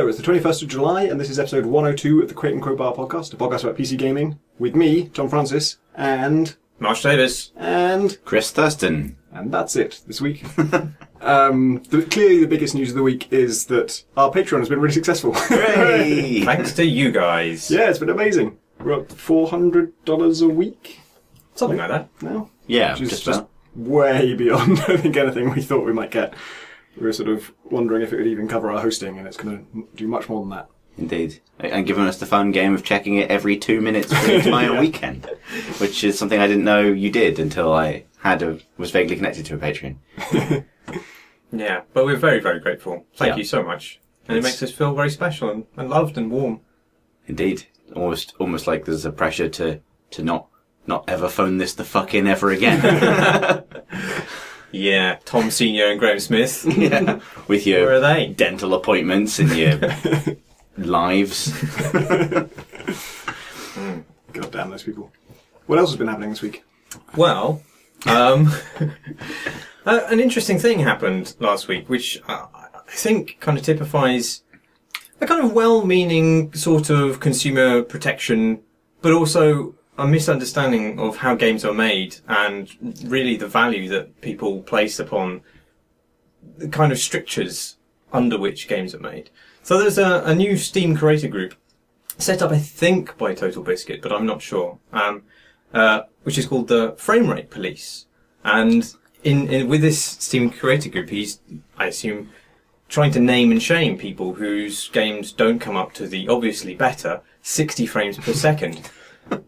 Hello, it's the 21st of July, and this is episode 102 of the Crate and Crowbar podcast, a podcast about PC gaming, with me, John Francis, and... Marsh Davis. And... Chris Thurston. And that's it, this week. Clearly the biggest news of the week is that our Patreon has been really successful. Hooray! Thanks to you guys. Yeah, it's been amazing. We're up to $400 a week Something like that. now. Yeah, Which is just just about. way beyond, I think, anything we thought we might get. We were sort of wondering if it would even cover our hosting, and it's going to do much more than that. Indeed. And giving us the fun game of checking it every 2 minutes for the entire Yeah. weekend. Which is something I didn't know you did until I was vaguely connected to a Patreon. Yeah, but we're very, very grateful. Thank Yeah. you so much. And it makes us feel very special and loved and warm. Indeed. Almost like there's a pressure to not ever phone this the fuck in ever again. Yeah, Tom Senior and Graham Smith. Yeah. With your Where are they? dental appointments and your lives. God damn those people. What else has been happening this week? Well, an interesting thing happened last week, which I think kind of typifies a kind of well-meaning sort of consumer protection, but also a misunderstanding of how games are made and really the value that people place upon the kind of strictures under which games are made. So there's a new Steam creator group set up, I think, by Total Biscuit, but I'm not sure, which is called the Frame Rate Police. And with this Steam creator group, he's, I assume, trying to name and shame people whose games don't come up to the obviously better 60 frames per second.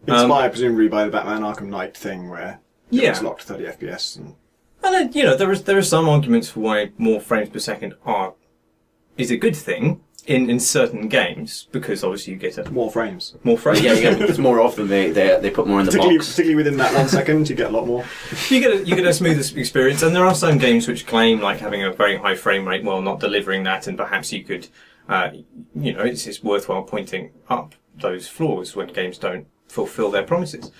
Inspired presumably by the Batman Arkham Knight thing, where Yeah. it's locked 30 FPS. And And then, there are some arguments for why more frames per second is a good thing in certain games, because obviously you get more frames. more frames. Yeah, because more often they put more in the box. Particularly within that 1 second, you get a lot more. You get a smoother experience, and there are some games which claim like having a very high frame rate while not delivering that, and perhaps you could, it's worthwhile pointing up those flaws when games don't fulfill their promises.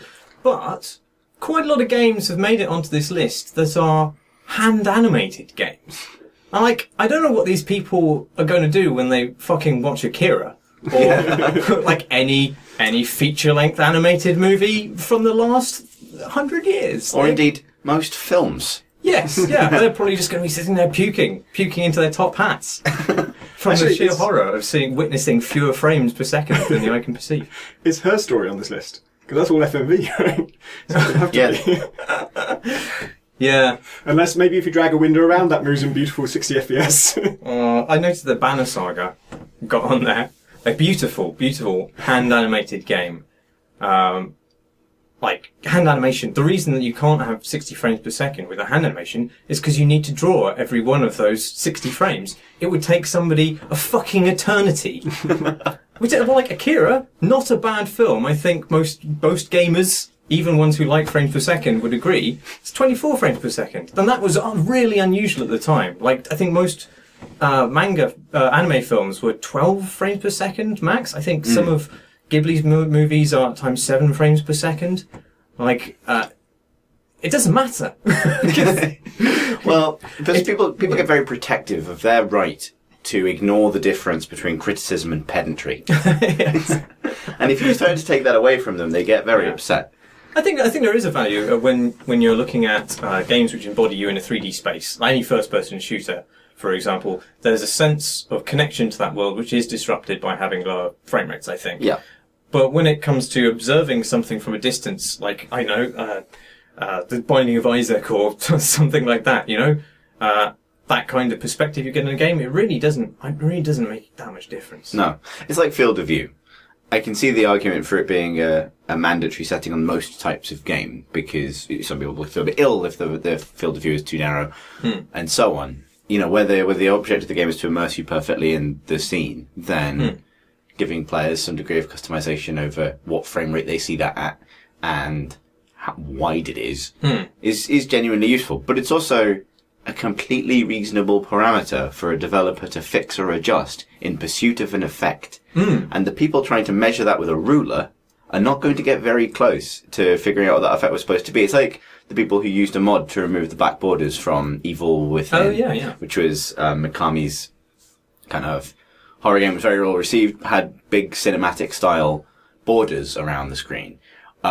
But quite a lot of games have made it onto this list that are hand-animated games. And I don't know what these people are going to do when they fucking watch Akira. Or like any feature-length animated movie from the last 100 years. Or indeed, most films. Yes, yeah. They're probably just going to be sitting there puking into their top hats. From Actually, the sheer it's- horror of witnessing fewer frames per second than the eye can perceive. Is Her Story on this list? Because that's all FMV, right? So it would have to Yeah. be. Yeah. Unless maybe if you drag a window around, that moves in beautiful 60 FPS. I noticed the Banner Saga got on there. A beautiful, beautiful hand-animated game. Hand animation. The reason that you can't have 60 frames per second with a hand animation is because you need to draw every one of those 60 frames. It would take somebody a fucking eternity. Like Akira, not a bad film. I think most gamers, even ones who like frames per second, would agree. It's 24 frames per second. And that was really unusual at the time. I think most anime films were 12 frames per second max. I think some of Ghibli's movies are times 7 frames per second. It doesn't matter. Well, because people get very protective of their right to ignore the difference between criticism and pedantry. And if you start to take that away from them, they get very upset. I think there is a value when you're looking at games which embody you in a 3D space. Like any first-person shooter, for example, there's a sense of connection to that world which is disrupted by having lower frame rates, I think. Yeah. But when it comes to observing something from a distance, like, The Binding of Isaac or something like that, that kind of perspective you get in a game, it really doesn't make that much difference. No. It's like field of view. I can see the argument for it being a mandatory setting on most types of game, because some people will feel a bit ill if the field of view is too narrow, and so on. Where the object of the game is to immerse you perfectly in the scene, then giving players some degree of customization over what frame rate they see that at and how wide it is genuinely useful. But it's also a completely reasonable parameter for a developer to fix or adjust in pursuit of an effect. And the people trying to measure that with a ruler are not going to get very close to figuring out what that effect was supposed to be. It's like the people who used a mod to remove the black borders from Evil Within. Oh, yeah. Which was Mikami's kind of horror game was very well received, had big cinematic style borders around the screen.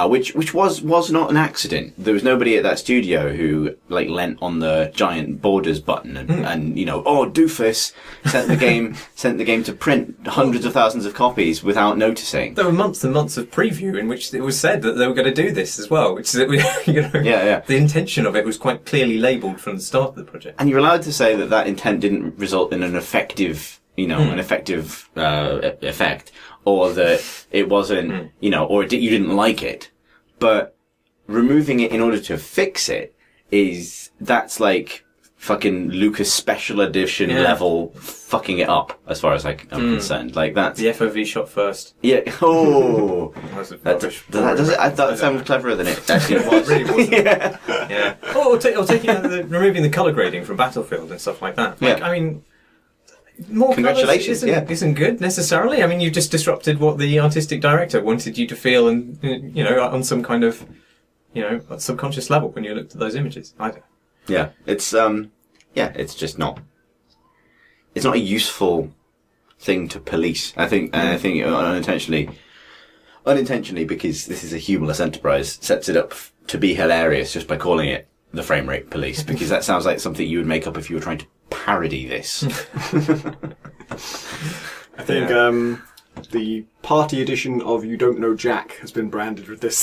Which was not an accident. There was nobody at that studio who like leant on the giant borders button and oh doofus sent the game to print hundreds of thousands of copies without noticing. There were months and months of preview in which it was said that they were going to do this as well, which is the intention of it was quite clearly labelled from the start of the project. And you're allowed to say that intent didn't result in an effective effect, or that it wasn't, or you didn't like it. But removing it in order to fix it that's like fucking Lucas Special Edition level fucking it up, as far as I'm concerned. Like that's the FOV shot first. Yeah. Oh, that sounds cleverer than it actually was. Really was. Yeah. Or taking out removing the color grading from Battlefield and stuff like that. Like, I mean, more congratulations, isn't good necessarily. I mean, you've just disrupted what the artistic director wanted you to feel, and on some kind of subconscious level when you looked at those images. Yeah, it's it's just not. It's not a useful thing to police. I think unintentionally, because this is a humorless enterprise, sets it up to be hilarious just by calling it the frame rate police, because that sounds like something you would make up if you were trying to parody this. I think the party edition of You Don't Know Jack has been branded with this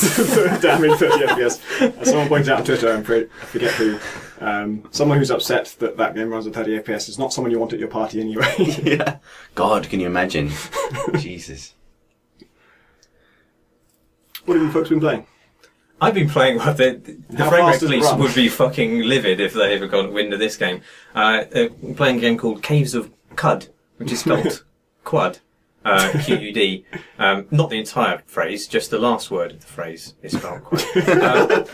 damning 30 FPS. As someone pointed out on Twitter, I forget who, someone who's upset that game runs at 30 FPS is not someone you want at your party anyway. Yeah. God, can you imagine? Jesus. What have you folks been playing? I've been playing the frame rate police would be fucking livid if they ever got wind of this game. Playing a game called Caves of Qud, which is spelled Quad, Qud. Not the entire phrase, just the last word of the phrase is spelled Quad. I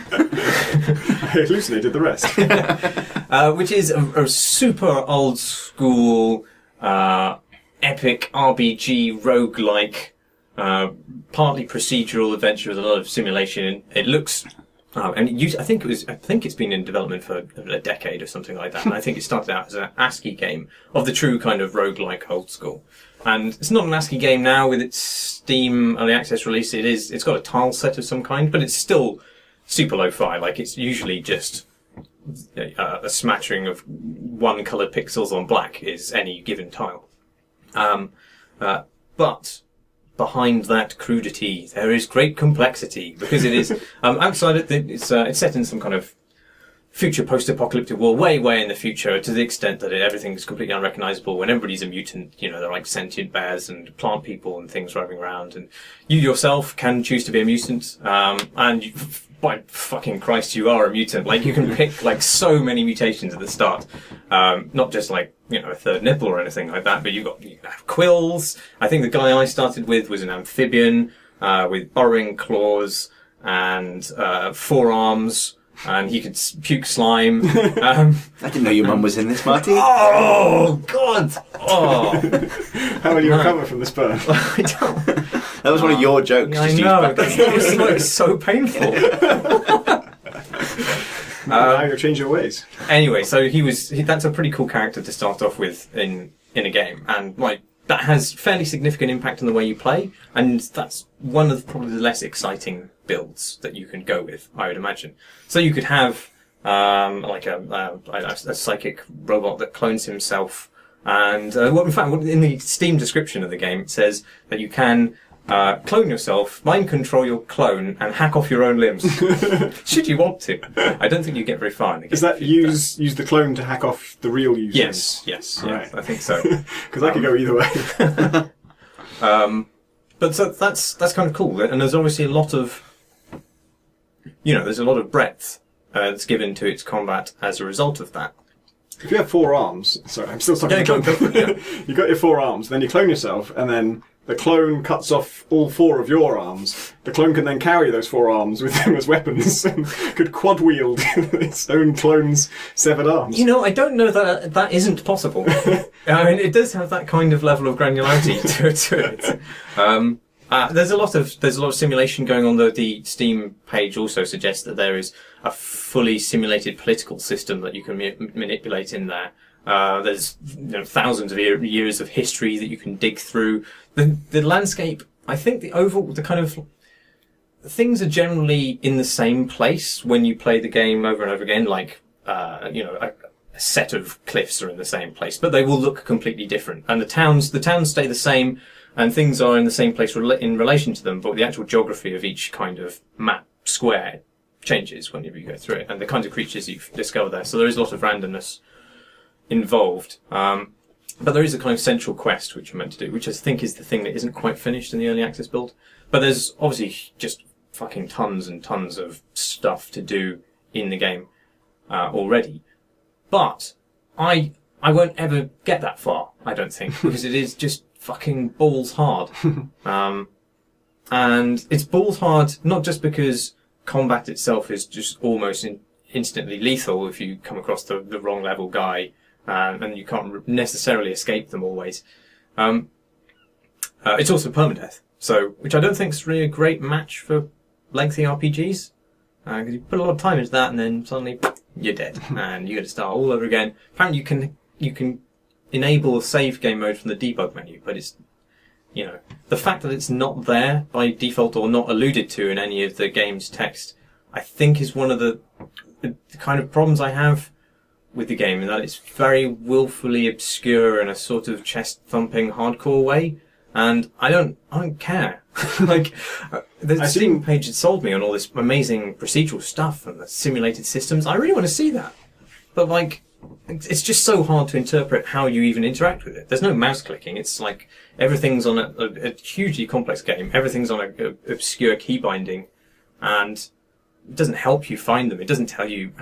hallucinated the rest. Which is a super old school, epic RPG roguelike. Partly procedural adventure with a lot of simulation. It looks, I think it's been in development for a decade or something like that. And I think it started out as an ASCII game of the true kind of roguelike old school. And it's not an ASCII game now with its Steam early access release. It's got a tile set of some kind, but it's still super lo-fi. Like it's usually just a smattering of one coloured pixels on black is any given tile. But behind that crudity, there is great complexity, because it is outside it. It's set in some kind of future post-apocalyptic world, way in the future, to the extent that everything is completely unrecognizable. When everybody's a mutant, they're like sentient bears and plant people and things driving around, and you yourself can choose to be a mutant, and by fucking Christ, you are a mutant. Like, you can pick like so many mutations at the start, not just like a third nipple or anything like that, but you have quills. I think the guy I started with was an amphibian with burrowing claws and forearms, and he could puke slime. I didn't know your mum was in this, Marty. Oh God! Oh, how will you recover from this burn? I don't. That was one of your jokes. I know. That was so painful. Now you'll change your ways. Anyway, so that's a pretty cool character to start off with in a game, and like that has fairly significant impact on the way you play, and that's one of probably the less exciting builds that you can go with, I would imagine. So you could have like a psychic robot that clones himself, and in fact, in the Steam description of the game, it says that you can clone yourself, mind control your clone, and hack off your own limbs. Should you want to. I don't think you get very far in the game. Is that use the clone to hack off the real user? Yes, right. I think so. Because that could go either way. But so that's kind of cool, and there's obviously a lot of, there's a lot of breadth that's given to its combat as a result of that. If you have 4 arms, sorry, I'm still talking about You've got your 4 arms, then you clone yourself, and then the clone cuts off all 4 of your arms. The clone can then carry those 4 arms with them as weapons and could quad wield its own clone's severed arms. I don't know that isn't possible. I mean, it does have that kind of level of granularity to it. There's a lot of simulation going on. The Steam page also suggests that there is a fully simulated political system that you can manipulate in there. There's thousands of years of history that you can dig through. The landscape, I think the kind of things are generally in the same place when you play the game over and over again, like, a set of cliffs are in the same place, but they will look completely different. And the towns stay the same, and things are in the same place in relation to them, but the actual geography of each kind of map square changes whenever you go through it, and the kinds of creatures you discover there. So there is a lot of randomness involved. But there is a kind of central quest which you're meant to do, which I think is the thing that isn't quite finished in the early access build. But there's obviously just fucking tons and tons of stuff to do in the game already. But I won't ever get that far, I don't think, because it is just fucking balls hard. And it's balls hard not just because combat itself is just almost instantly lethal if you come across the wrong level guy, and you can't necessarily escape them always. It's also permadeath, which I don't think is really a great match for lengthy RPGs, because you put a lot of time into that and then suddenly you're dead and you got to start all over again. Apparently you can enable a save game mode from the debug menu, but it's, the fact that it's not there by default or not alluded to in any of the game's text, I think is one of the kind of problems I have with the game, in that it's very willfully obscure in a sort of chest-thumping hardcore way, and I don't care. Like, the Steam page had sold me on all this amazing procedural stuff and the simulated systems. I really want to see that. But, like, it's just so hard to interpret how you even interact with it. There's no mouse clicking. It's like everything's on a hugely complex game. Everything's on a obscure key binding, and it doesn't help you find them. It doesn't tell you,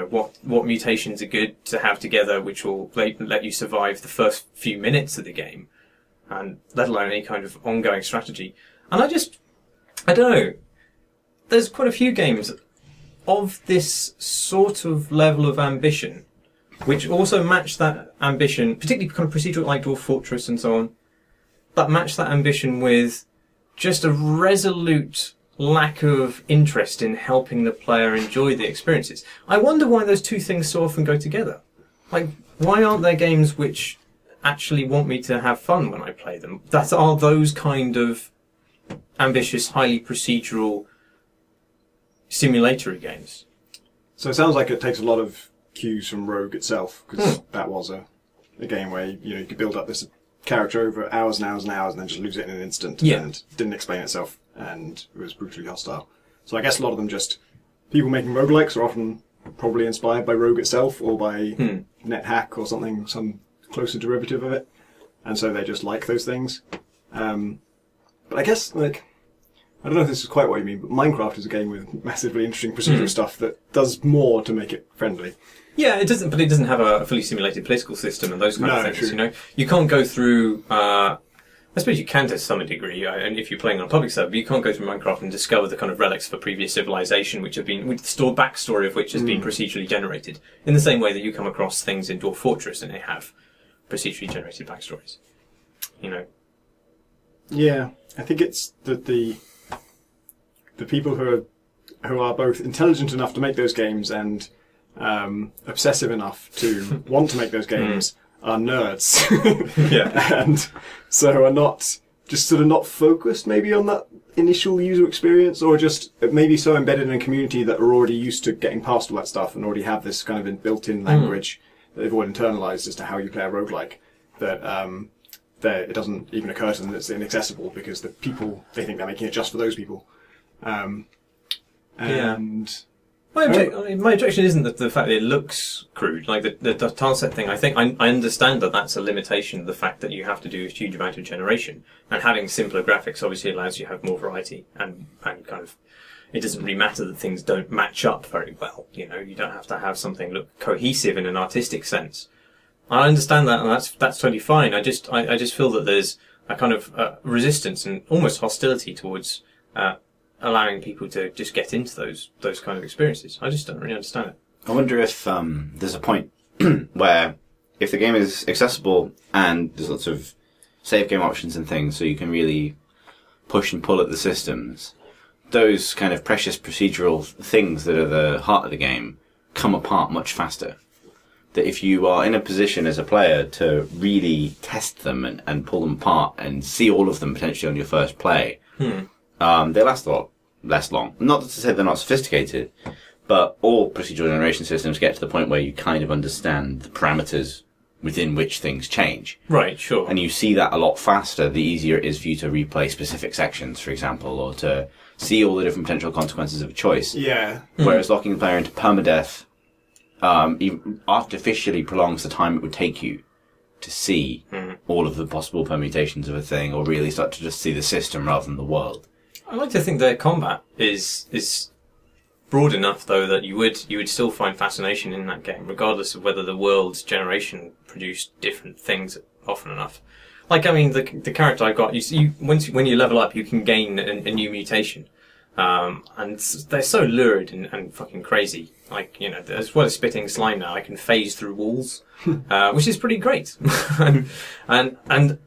what mutations are good to have together, which will let you survive the first few minutes of the game, and let alone any kind of ongoing strategy. And I don't know. There's quite a few games of this sort of level of ambition, which also match that ambition, particularly kind of procedural like Dwarf Fortress and so on, but match that ambition with just a resolute lack of interest in helping the player enjoy the experiences. I wonder why those two things so often go together. Like, why aren't there games which actually want me to have fun when I play them, that are those kind of ambitious, highly procedural, simulatory games? So it sounds like it takes a lot of cues from Rogue itself, because that was a game where you could build up this character over hours and hours and hours and then just lose it in an instant, and didn't explain itself, and it was brutally hostile. So I guess a lot of them just, people making roguelikes are often probably inspired by Rogue itself or by NetHack or something, some closer derivative of it, and so they just like those things. But I guess, like, I don't know if this is quite what you mean, but Minecraft is a game with massively interesting procedural stuff that does more to make it friendly. Yeah, it doesn't, but it doesn't have a fully simulated political system and those kind of things. True. You can't go through. I suppose you can to some degree, and if you're playing on a public server, but you can't go through Minecraft and discover the kind of relics of a previous civilization, which have been, with the backstory of which has been procedurally generated, in the same way that you come across things in Dwarf Fortress and they have procedurally generated backstories. Yeah, I think it's that the people who are both intelligent enough to make those games and obsessive enough to want to make those games are nerds. And so are not focused maybe on that initial user experience, or just maybe so embedded in a community that are already used to getting past all that stuff and already have this kind of built-in language that they've all internalized as to how you play a roguelike, that it doesn't even occur to them that it's inaccessible, because the people, they think they're making it just for those people. My objection isn't that the fact that it looks crude, like the tileset thing. I think I understand that that's a limitation of the fact that you have to do a huge amount of generation, and having simpler graphics obviously allows you to have more variety, and kind of, it doesn't really matter that things don't match up very well. You don't have to have something look cohesive in an artistic sense. I understand that, and that's totally fine. I just feel that there's a kind of resistance and almost hostility towards allowing people to just get into those kind of experiences. I just don't really understand it. I wonder if there's a point where, if the game is accessible and there's lots of save game options and things, so you can really push and pull at the systems, those kind of precious procedural things that are the heart of the game come apart much faster. that if you are in a position as a player to really test them and pull them apart and see all of them potentially on your first play, they last a lot less long. Not to say they're not sophisticated, but all procedural generation systems get to the point where you kind of understand the parameters within which things change. Right, sure. And you see that a lot faster the easier it is for you to replay specific sections, for example, or to see all the different potential consequences of a choice. Yeah. Whereas locking the player into permadeath even artificially prolongs the time it would take you to see all of the possible permutations of a thing, or really start to just see the system rather than the world. I like to think that combat is broad enough, though, that you would still find fascination in that game, regardless of whether the world's generation produced different things often enough. Like, I mean, the character I got, when you level up, you can gain a new mutation. And they're so lurid and fucking crazy. Like, you know, as well as spitting slime now, I can phase through walls, which is pretty great. and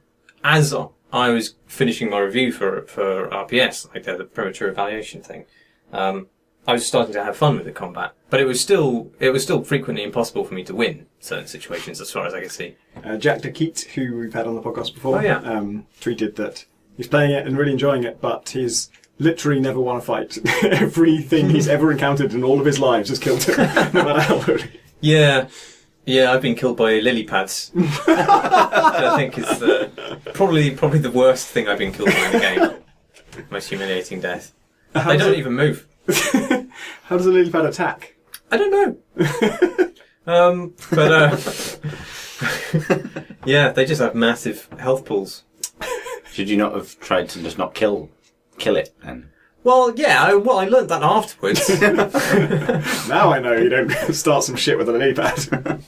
as I was finishing my review for RPS, like the premature evaluation thing, I was starting to have fun with the combat, but it was still frequently impossible for me to win certain situations, as far as I could see. Jack DeKeat, who we've had on the podcast before, tweeted that he's playing it and really enjoying it, but he's literally never won a fight. Everything he's ever encountered in all of his lives has killed him, no matter how low. Yeah, I've been killed by lily pads. I think is probably the worst thing I've been killed by in the game. Most humiliating death. They don't even move. How does a lily pad attack? I don't know. Yeah, they just have massive health pools. Should you not have tried to just not kill it then? Well, yeah, I learned that afterwards. Now I know you don't start some shit with a lily pad.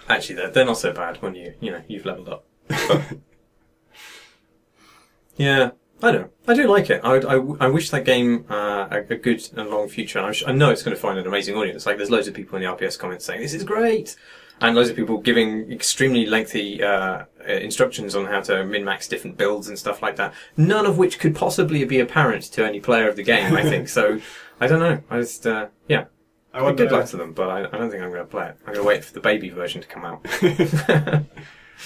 Actually, they're not so bad when you've leveled up. But, yeah, I don't know. I do like it. I wish that game a good and long future. I know it's going to find an amazing audience. Like, there's loads of people in the RPS comments saying this is great, and loads of people giving extremely lengthy instructions on how to min-max different builds and stuff like that. None of which could possibly be apparent to any player of the game, I think. So I don't know. I just good luck to them, but I don't think I'm going to play it. I'm going to wait for the baby version to come out.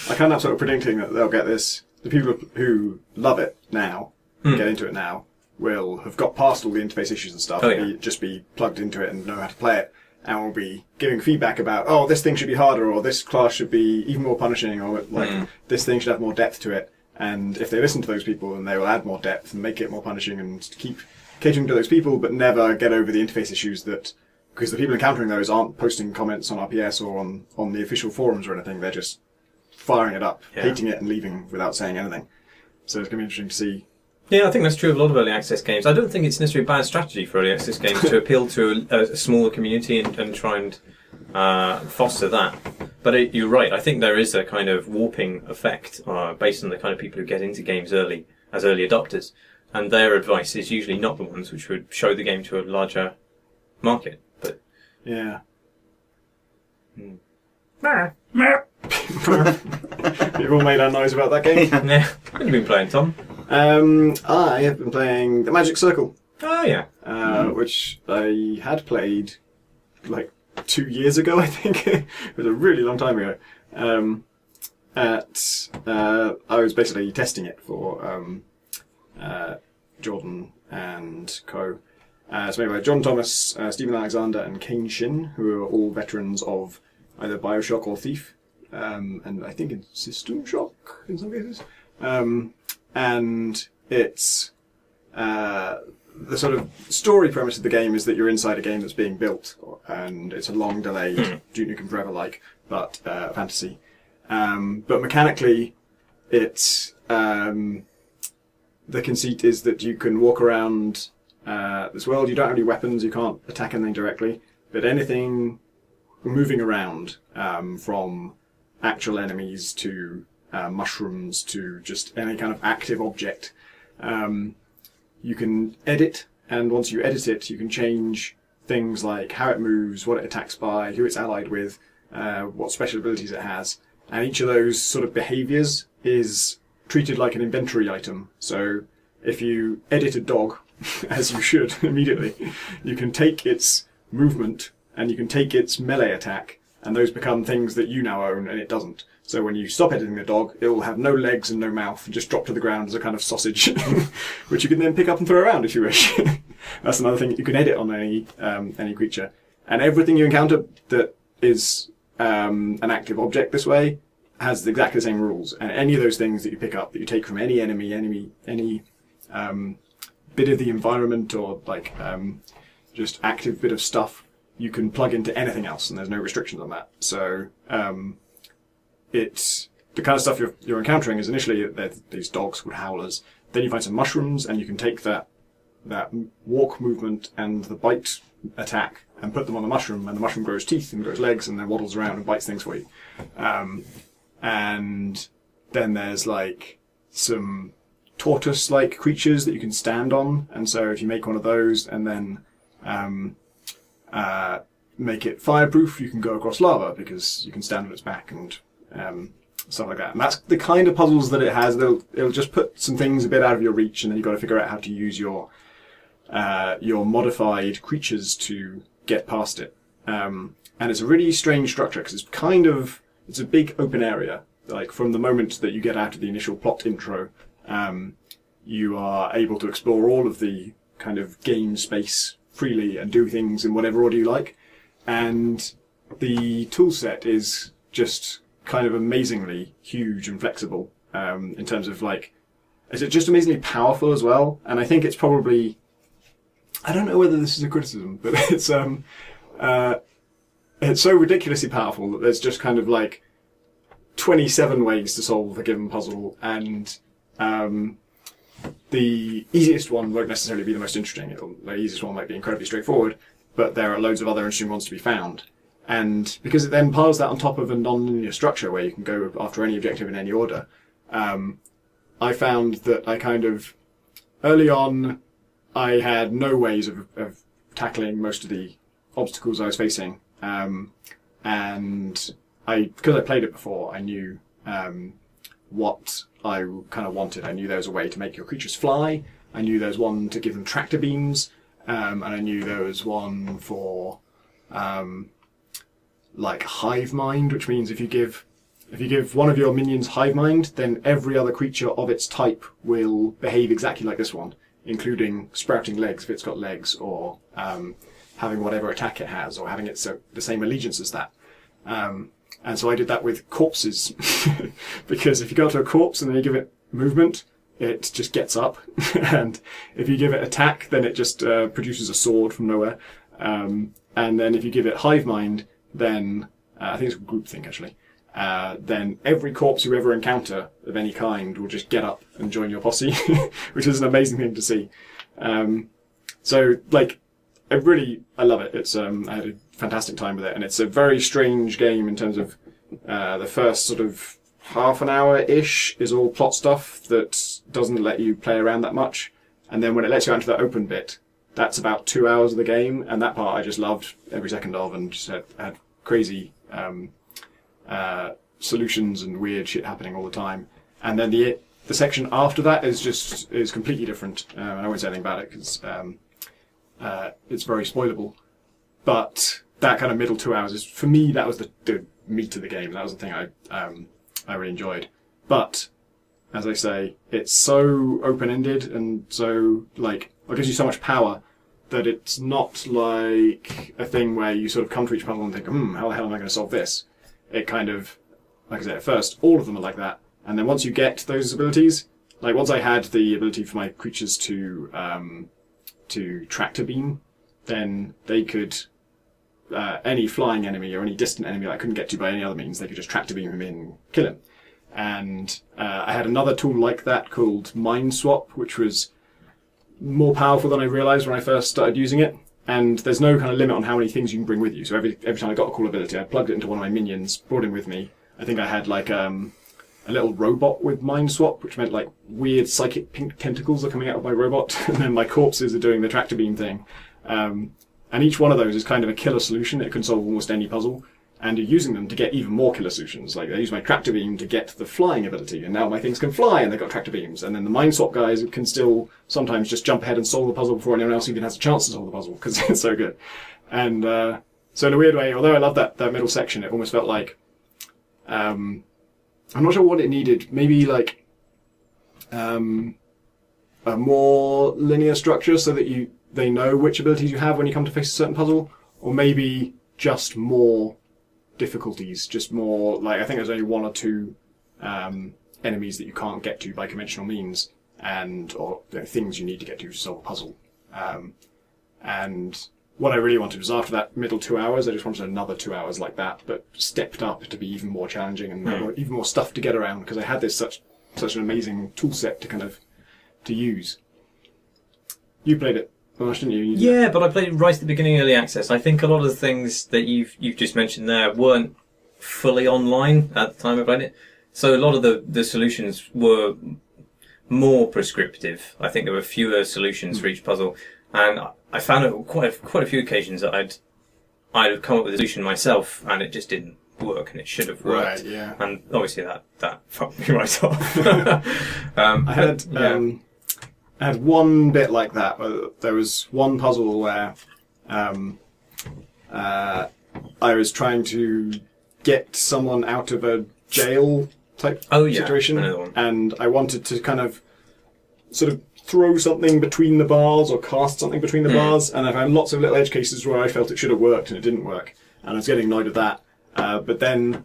I kind of sort of predicting that they'll get this. The people who love it now, get into it now, will have got past all the interface issues and stuff, just be plugged into it and know how to play it, and will be giving feedback about, oh, this thing should be harder, or this class should be even more punishing, or like this thing should have more depth to it. And if they listen to those people, then they will add more depth and make it more punishing and keep catering to those people, but never get over the interface issues that, because the people encountering those aren't posting comments on RPS or on the official forums or anything, they're just firing it up, hating it and leaving without saying anything. So it's going to be interesting to see. Yeah, I think that's true of a lot of early access games. I don't think it's necessarily a bad strategy for early access games to appeal to a smaller community and try and foster that. But you're right, I think there is a kind of warping effect based on the kind of people who get into games early, as early adopters. And their advice is usually not the ones which would show the game to a larger market. But yeah. You've all made that noise about that game? Yeah. What have you been playing, Tom? I have been playing The Magic Circle. Oh, yeah. Which I had played like 2 years ago, I think. It was a really long time ago. I was basically testing it for Jordan and co. It's made by John Thomas, Stephen Alexander, and Kane Shin, who are all veterans of either Bioshock or Thief, and I think in System Shock in some cases. And it's the sort of story premise of the game is that you're inside a game that's being built, and it's a long delayed Duke Nukem Forever like, but fantasy. But mechanically, it's the conceit is that you can walk around this world. You don't have any weapons. You can't attack anything directly, but anything moving around, from actual enemies to mushrooms to just any kind of active object, you can edit, and once you edit it, you can change things like how it moves, what it attacks by, who it's allied with, what special abilities it has, and each of those sort of behaviours is treated like an inventory item. So if you edit a dog, as you should immediately, you can take its movement and you can take its melee attack and those become things that you now own and it doesn't. So when you stop editing the dog, it will have no legs and no mouth and just drop to the ground as a kind of sausage, which you can then pick up and throw around if you wish. That's another thing you can edit on any creature. And everything you encounter that is an active object this way has exactly the same rules. And any of those things that you pick up that you take from any enemy, any bit of the environment or like just active bit of stuff, you can plug into anything else, and there's no restrictions on that. So it's the kind of stuff you're encountering is initially these dogs called howlers. Then you find some mushrooms, and you can take that walk movement and the bite attack and put them on the mushroom, and the mushroom grows teeth and grows legs and then waddles around and bites things for you. And then there's like some tortoise-like creatures that you can stand on, and so if you make one of those and then make it fireproof, you can go across lava because you can stand on its back and stuff like that. And that's the kind of puzzles that it has. It'll just put some things a bit out of your reach, and then you've got to figure out how to use your modified creatures to get past it. And it's a really strange structure because it's a big open area. Like from the moment that you get out of the initial plot intro, you are able to explore all of the kind of game space freely and do things in whatever order you like. And the tool set is just kind of amazingly huge and flexible in terms of like, is it just amazingly powerful as well? And I think it's probably, I don't know whether this is a criticism, but it's so ridiculously powerful that there's just kind of like 27 ways to solve a given puzzle, and the easiest one won't necessarily be the most interesting. The easiest one might be incredibly straightforward, but there are loads of other interesting ones to be found. And because it then piles that on top of a non-linear structure where you can go after any objective in any order, I found that I kind of, early on, I had no ways of tackling most of the obstacles I was facing. And because I played it before, I knew what I kind of wanted. I knew there was a way to make your creatures fly. I knew there was one to give them tractor beams. And I knew there was one for like hive mind, which means if you give one of your minions hive mind, then every other creature of its type will behave exactly like this one, including sprouting legs if it's got legs, or having whatever attack it has, or having it the same allegiance as that. And so I did that with corpses, because if you go to a corpse and then you give it movement, it just gets up, and if you give it attack, then it just produces a sword from nowhere. And then if you give it hive mind, then I think it's a group thing actually. Then every corpse you ever encounter of any kind will just get up and join your posse, which is an amazing thing to see. So like, I love it. It's I had a fantastic time with it, and it's a very strange game in terms of the first sort of half an hour-ish is all plot stuff that doesn't let you play around that much, and then when it lets you out into that open bit, that's about 2 hours of the game, and that part I just loved every second of, and just had crazy solutions and weird shit happening all the time. And then the section after that is completely different, and I won't say anything about it because it's very spoilable. But that kind of middle 2 hours is, for me, that was the meat of the game. That was the thing I really enjoyed. But as I say, it's so open-ended and so like it gives you so much power that it's not like a thing where you sort of come to each puzzle and think, how the hell am I going to solve this? It kind of, like I said, at first, all of them are like that. And then once you get those abilities, like once I had the ability for my creatures to tractor beam, then they could, any flying enemy or any distant enemy that I couldn't get to by any other means, they could just tractor beam him in and kill him. And I had another tool like that called Mind Swap, which was more powerful than I realized when I first started using it. And there's no kind of limit on how many things you can bring with you. So every time I got a cool ability, I plugged it into one of my minions, brought him with me. I think I had like a little robot with Mind Swap, which meant like weird psychic pink tentacles are coming out of my robot, and then my corpses are doing the tractor beam thing. And each one of those is kind of a killer solution. It can solve almost any puzzle. And you're using them to get even more killer solutions. Like I use my tractor beam to get the flying ability, and now my things can fly and they've got tractor beams. And then the Mind Swap guys can still sometimes just jump ahead and solve the puzzle before anyone else even has a chance to solve the puzzle, because it's so good. And So in a weird way, although I love that middle section, it almost felt like I'm not sure what it needed. Maybe like a more linear structure so that they know which abilities you have when you come to face a certain puzzle, or maybe just more difficulties, just more like I think there's only one or two enemies that you can't get to by conventional means, or things you need to get to solve a puzzle. And what I really wanted was after that middle 2 hours, I just wanted another 2 hours like that, but stepped up to be even more challenging and even more stuff to get around, because I had this such an amazing tool set to use. You played it, didn't you? Yeah, but I played it right at the beginning, early access. I think a lot of the things that you've just mentioned there weren't fully online at the time I played it, so a lot of the solutions were more prescriptive. I think there were fewer solutions for each puzzle, and I found it quite a few occasions that I'd have come up with a solution myself, and it just didn't work, and it should have worked. Right, yeah. And obviously that fucked me right off. I had one bit like that. Where there was one puzzle where I was trying to get someone out of a jail type situation, and I wanted to kind of sort of throw something between the bars or cast something between the bars, and I found lots of little edge cases where I felt it should have worked and it didn't work, and I was getting annoyed with that. But then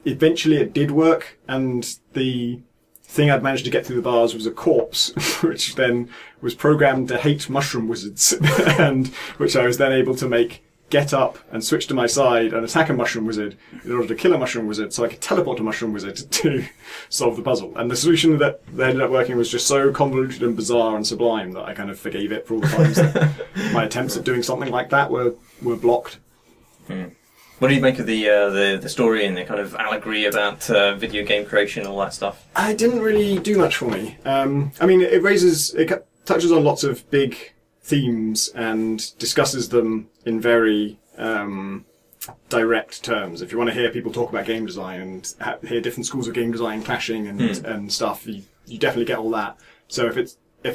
eventually it did work, and the thing I'd managed to get through the bars was a corpse, which then was programmed to hate mushroom wizards, and which I was then able to make get up and switch to my side and attack a mushroom wizard in order to kill a mushroom wizard, so I could teleport a mushroom wizard to solve the puzzle. And the solution that ended up working was just so convoluted and bizarre and sublime that I kind of forgave it for all the times that my attempts at doing something like that were blocked. What do you make of the story and the kind of allegory about video game creation and all that stuff? It didn't really do much for me. I mean, it touches on lots of big themes and discusses them in very direct terms. If you want to hear people talk about game design and hear different schools of game design clashing and stuff, you definitely get all that. So if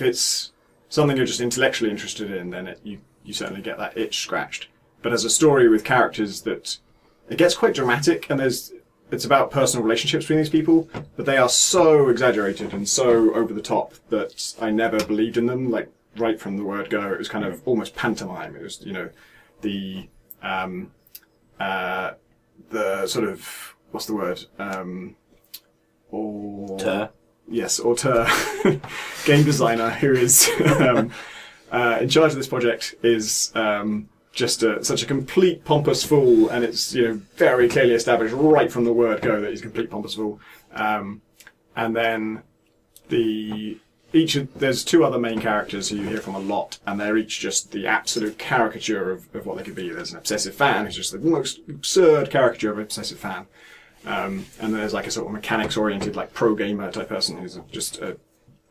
it's something you're just intellectually interested in, then you certainly get that itch scratched. But as a story with characters that it gets quite dramatic, and it's about personal relationships between these people, but they are so exaggerated and so over the top that I never believed in them. Like right from the word go, it was kind of almost pantomime. It was, the sort of, what's the word? Auteur game designer who is in charge of this project is just such a complete pompous fool, and it's very clearly established right from the word go that he's a complete pompous fool. And then there's two other main characters who you hear from a lot, and they're each just the absolute caricature of what they could be. There's an obsessive fan who's just the most absurd caricature of an obsessive fan. And there's like a sort of mechanics-oriented, like pro-gamer type person who's just an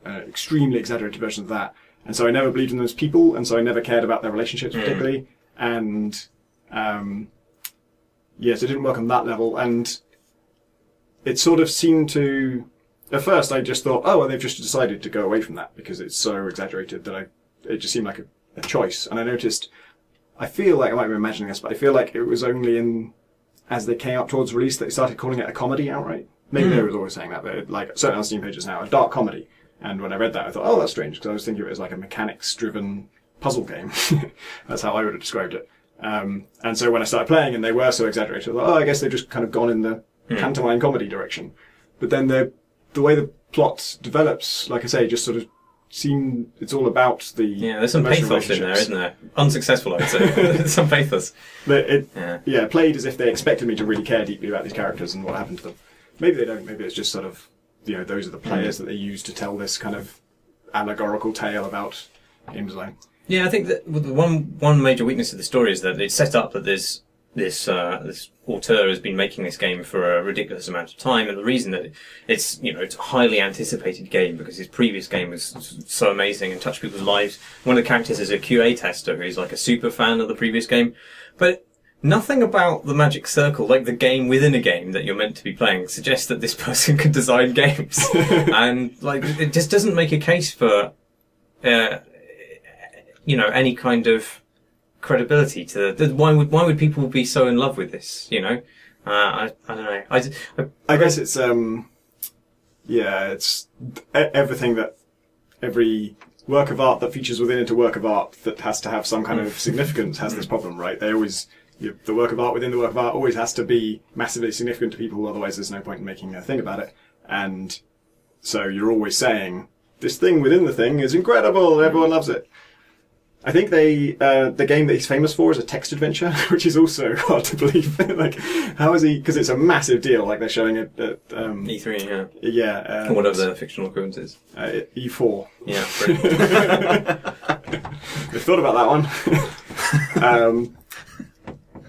extremely exaggerated version of that. And so I never believed in those people, and so I never cared about their relationships particularly. And so it didn't work on that level. And it sort of seemed to... At first, I just thought, oh, well, they've just decided to go away from that because it's so exaggerated that it just seemed like a choice. And I noticed, I feel like I might be imagining this, but I feel like it was only as they came up towards release that they started calling it a comedy outright. Maybe they were always saying that, but certainly on Steam pages now, a dark comedy. And when I read that, I thought, oh, that's strange, because I was thinking of it as like a mechanics-driven puzzle game. That's how I would have described it. And so when I started playing and they were so exaggerated, I thought, oh, I guess they've just kind of gone in the pantomime comedy direction. But then the way the plot develops, like I say, just sort of it's all about the... Yeah, there's some pathos in there, isn't there? Unsuccessful, I'd say. There's some pathos. But it played as if they expected me to really care deeply about these characters and what happened to them. Maybe they don't. Maybe it's just sort of, those are the players that they use to tell this kind of allegorical tale about game design. Yeah, I think that one major weakness of the story is that it's set up that this auteur has been making this game for a ridiculous amount of time, and the reason that it's a highly anticipated game because his previous game was so amazing and touched people's lives. One of the characters is a QA tester who's like a super fan of the previous game, but nothing about the Magic Circle, like the game within a game that you're meant to be playing, suggests that this person could design games, and it just doesn't make a case for any kind of credibility to why would people be so in love with this? You know, I don't know. I guess it's it's everything that every work of art that features within it a work of art that has to have some kind of significance has this problem, right? They always the work of art within the work of art always has to be massively significant to people, otherwise there's no point in making a thing about it. And so you're always saying this thing within the thing is incredible, everyone loves it. I think the game that he's famous for is a text adventure, which is also hard to believe. Like, how is he? Because it's a massive deal. Like they're showing it at E3, yeah, yeah, or whatever the fictional equivalent is. E4. Yeah, We've thought about that one.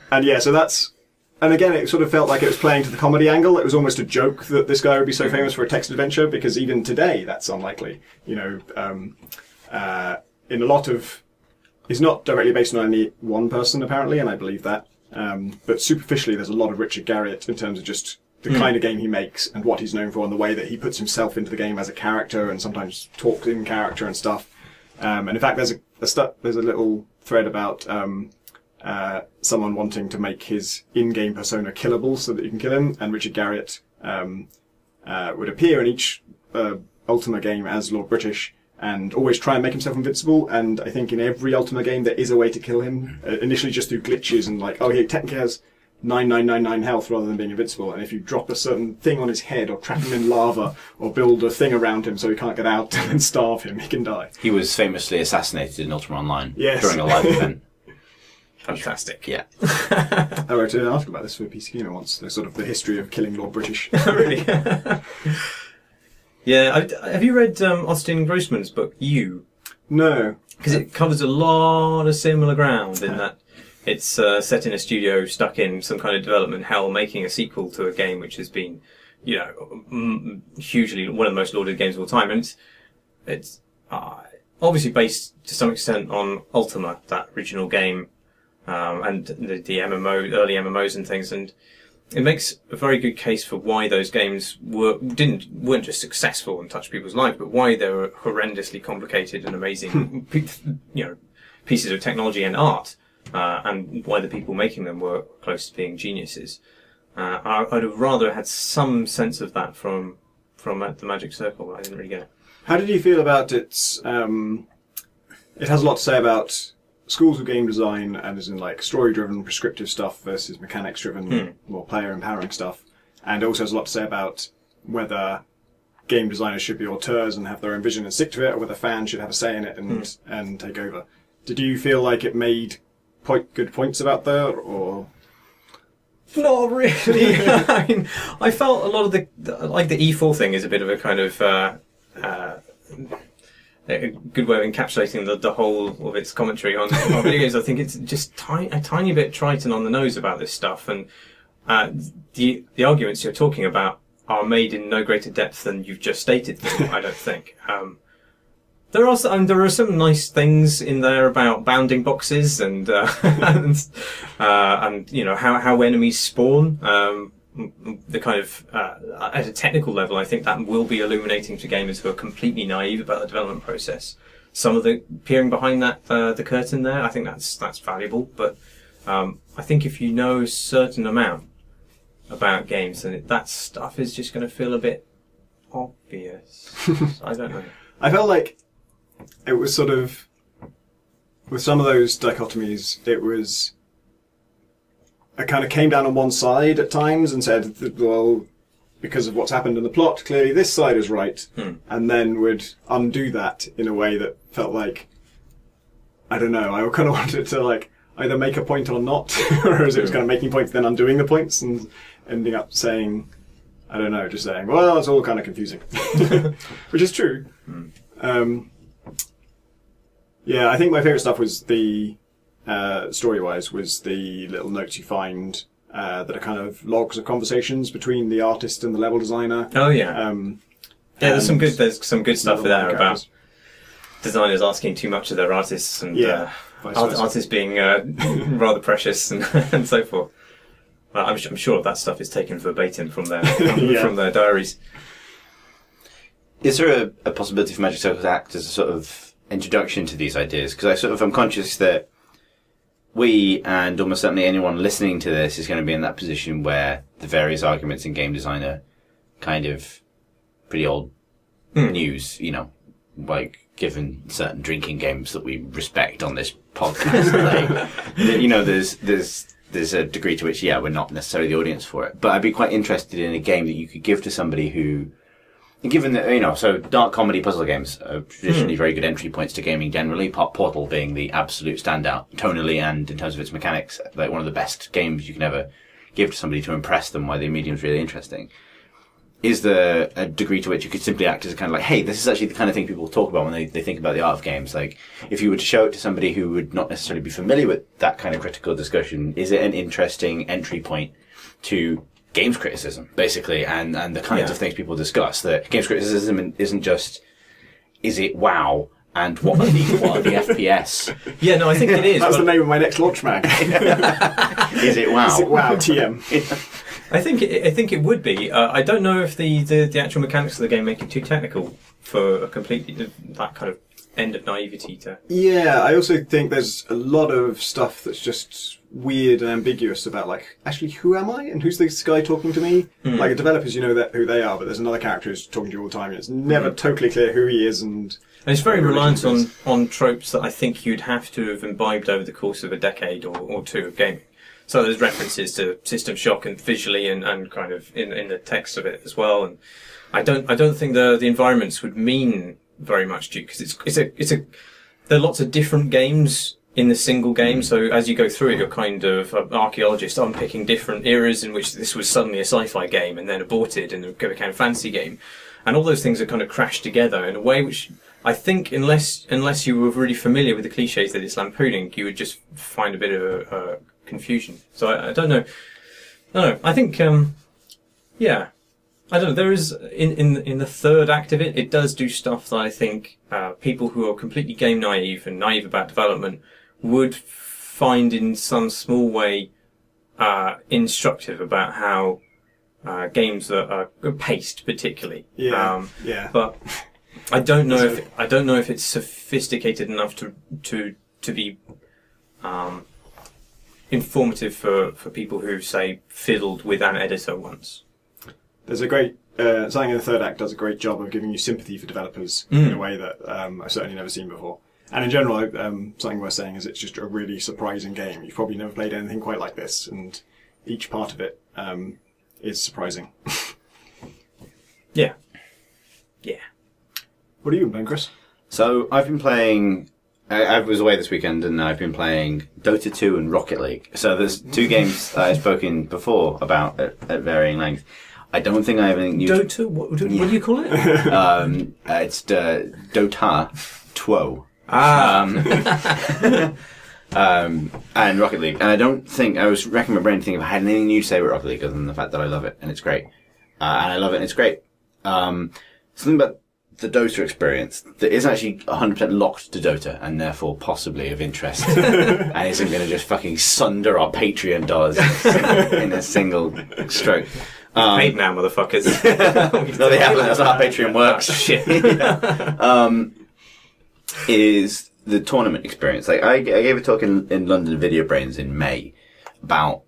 And yeah, so that's. And again, it sort of felt like it was playing to the comedy angle. It was almost a joke that this guy would be so famous for a text adventure, because even today, that's unlikely. You know, in a lot of. It's not directly based on any one person, apparently, and I believe that. But superficially, there's a lot of Richard Garriott in terms of just the kind of game he makes and what he's known for and the way that he puts himself into the game as a character and sometimes talks in character and stuff. And in fact, there's a little thread about someone wanting to make his in-game persona killable so that you can kill him, and Richard Garriott would appear in each Ultima game as Lord British, and always try and make himself invincible. And I think in every Ultima game there is a way to kill him. Initially just through glitches and like, oh, he technically has 9999 health rather than being invincible. And if you drop a certain thing on his head or trap him in lava or build a thing around him so he can't get out and starve him, he can die. He was famously assassinated in Ultima Online Yes. during a live event. fantastic. Yeah. I wrote an article about this for PC Gamer once. The sort of the history of killing Lord British. Really? Yeah, have you read Austin Grossman's book, You? No. Because it covers a lot of similar ground in that it's set in a studio stuck in some kind of development hell, making a sequel to a game which has been, you know, hugely one of the most lauded games of all time. And it's obviously based to some extent on Ultima, that original game, and the MMO, early MMOs and things. And it makes a very good case for why those games weren't just successful and touched people's lives, but why they were horrendously complicated and amazing, you know, pieces of technology and art, and why the people making them were close to being geniuses. I'd have rather had some sense of that from the Magic Circle, but I didn't really get it. How did you feel about its? It has a lot to say about schools of game design, and as in like story-driven, prescriptive stuff versus mechanics-driven, more player-empowering stuff. And it also has a lot to say about whether game designers should be auteurs and have their own vision and stick to it, or whether fans should have a say in it and take over. Did you feel like it made good points about that, or? Not really. I mean, I felt a lot of the E4 thing is a bit of a kind of a good way of encapsulating the whole of its commentary on video games. I think it's just a tiny bit Triton on the nose about this stuff, and the arguments you're talking about are made in no greater depth than you've just stated them, I don't think. There are some nice things in there about bounding boxes and and you know how enemies spawn. The kind of at a technical level, I think that will be illuminating to gamers who are completely naive about the development process. Some of the peering behind that the curtain there, I think that's valuable. But I think if you know a certain amount about games, then that stuff is just going to feel a bit obvious. I don't know. I felt like it was sort of, with some of those dichotomies, it was. I kind of came down on one side at times and said, well, because of what's happened in the plot, clearly this side is right, and then would undo that in a way that felt like, I don't know, I kind of wanted it to like either make a point or not, whereas it was kind of making points then undoing the points and ending up saying, I don't know, just saying, well, it's all kind of confusing, which is true. Yeah, I think my favourite stuff was the story-wise was the little notes you find that are kind of logs of conversations between the artist and the level designer. Oh yeah, there's some good stuff there about designers asking too much of their artists and artists being rather precious and so forth. Well, I'm sure that stuff is taken verbatim from their from their diaries. Is there a possibility for Magic Circle to act as a sort of introduction to these ideas? Because I'm conscious that we, and almost certainly anyone listening to this, is going to be in that position where the various arguments in game design are kind of pretty old news, you know, like given certain drinking games that we respect on this podcast. Like, you know, there's a degree to which, we're not necessarily the audience for it. But I'd be quite interested in a game that you could give to somebody who, given that, you know, so dark comedy puzzle games are traditionally very good entry points to gaming generally, Portal being the absolute standout, tonally and in terms of its mechanics, like one of the best games you can ever give to somebody to impress them why the medium's really interesting. Is there a degree to which you could simply act as a kind of like, hey, this is actually the kind of thing people talk about when they think about the art of games. Like, if you were to show it to somebody who would not necessarily be familiar with that kind of critical discussion, is it an interesting entry point to games criticism, basically, and the kinds of things people discuss? That games criticism isn't just, is it WoW? And what are the FPS? Yeah, no, I think it is. That's the name of my next launch mag. Is it WoW? Is it WoW TM? I think it would be. I don't know if the actual mechanics of the game make it too technical for a completely that kind of end of naivety to. Yeah, I also think there's a lot of stuff that's just weird and ambiguous about, like, actually, who am I and who's this guy talking to me? Like, developers, you know who they are, but there's another character who's talking to you all the time, and it's never totally clear who he is and it's very reliant on tropes that I think you'd have to have imbibed over the course of a decade or two of gaming. So there's references to System Shock and visually and kind of in the text of it as well. And I don't think the environments would mean very much to you, because there are lots of different games in the single game. So as you go through it, you're kind of an archaeologist unpicking different eras in which this was suddenly a sci-fi game and then aborted and became a fantasy game. And all those things are kind of crashed together in a way which I think, unless you were really familiar with the cliches that it's lampooning, you would just find a bit of confusion. So I don't know. No, I think, I don't know. There is in the third act of it, it does do stuff that I think people who are completely game naive and naive about development would find in some small way instructive about how games that are paced, particularly. But I don't know if it's sophisticated enough to be informative for people who, say, fiddled with an editor once. There's a great something in the third act does a great job of giving you sympathy for developers in a way that I've certainly never seen before. And in general, something worth saying is it's just a really surprising game. You've probably never played anything quite like this, and each part of it is surprising. Yeah. What have you been playing, Chris? So I've been playing. I was away this weekend, and I've been playing Dota 2 and Rocket League. So there's two games that I've spoken before about at varying length. I don't think I have anything new. Dota? What do you call it? It's Dota 2. And Rocket League. And I don't think I was racking my brain to think if I had anything new to say about Rocket League other than the fact that I love it and it's great. And I love it and it's great. Something about the Dota experience that is actually 100% locked to Dota and therefore possibly of interest and isn't going to just fucking sunder our Patreon dollars in a single stroke. Paid now, motherfuckers. No, they haven't. That's not how Patreon works. Oh, shit. Is the tournament experience. Like, I gave a talk in London Video Brains in May about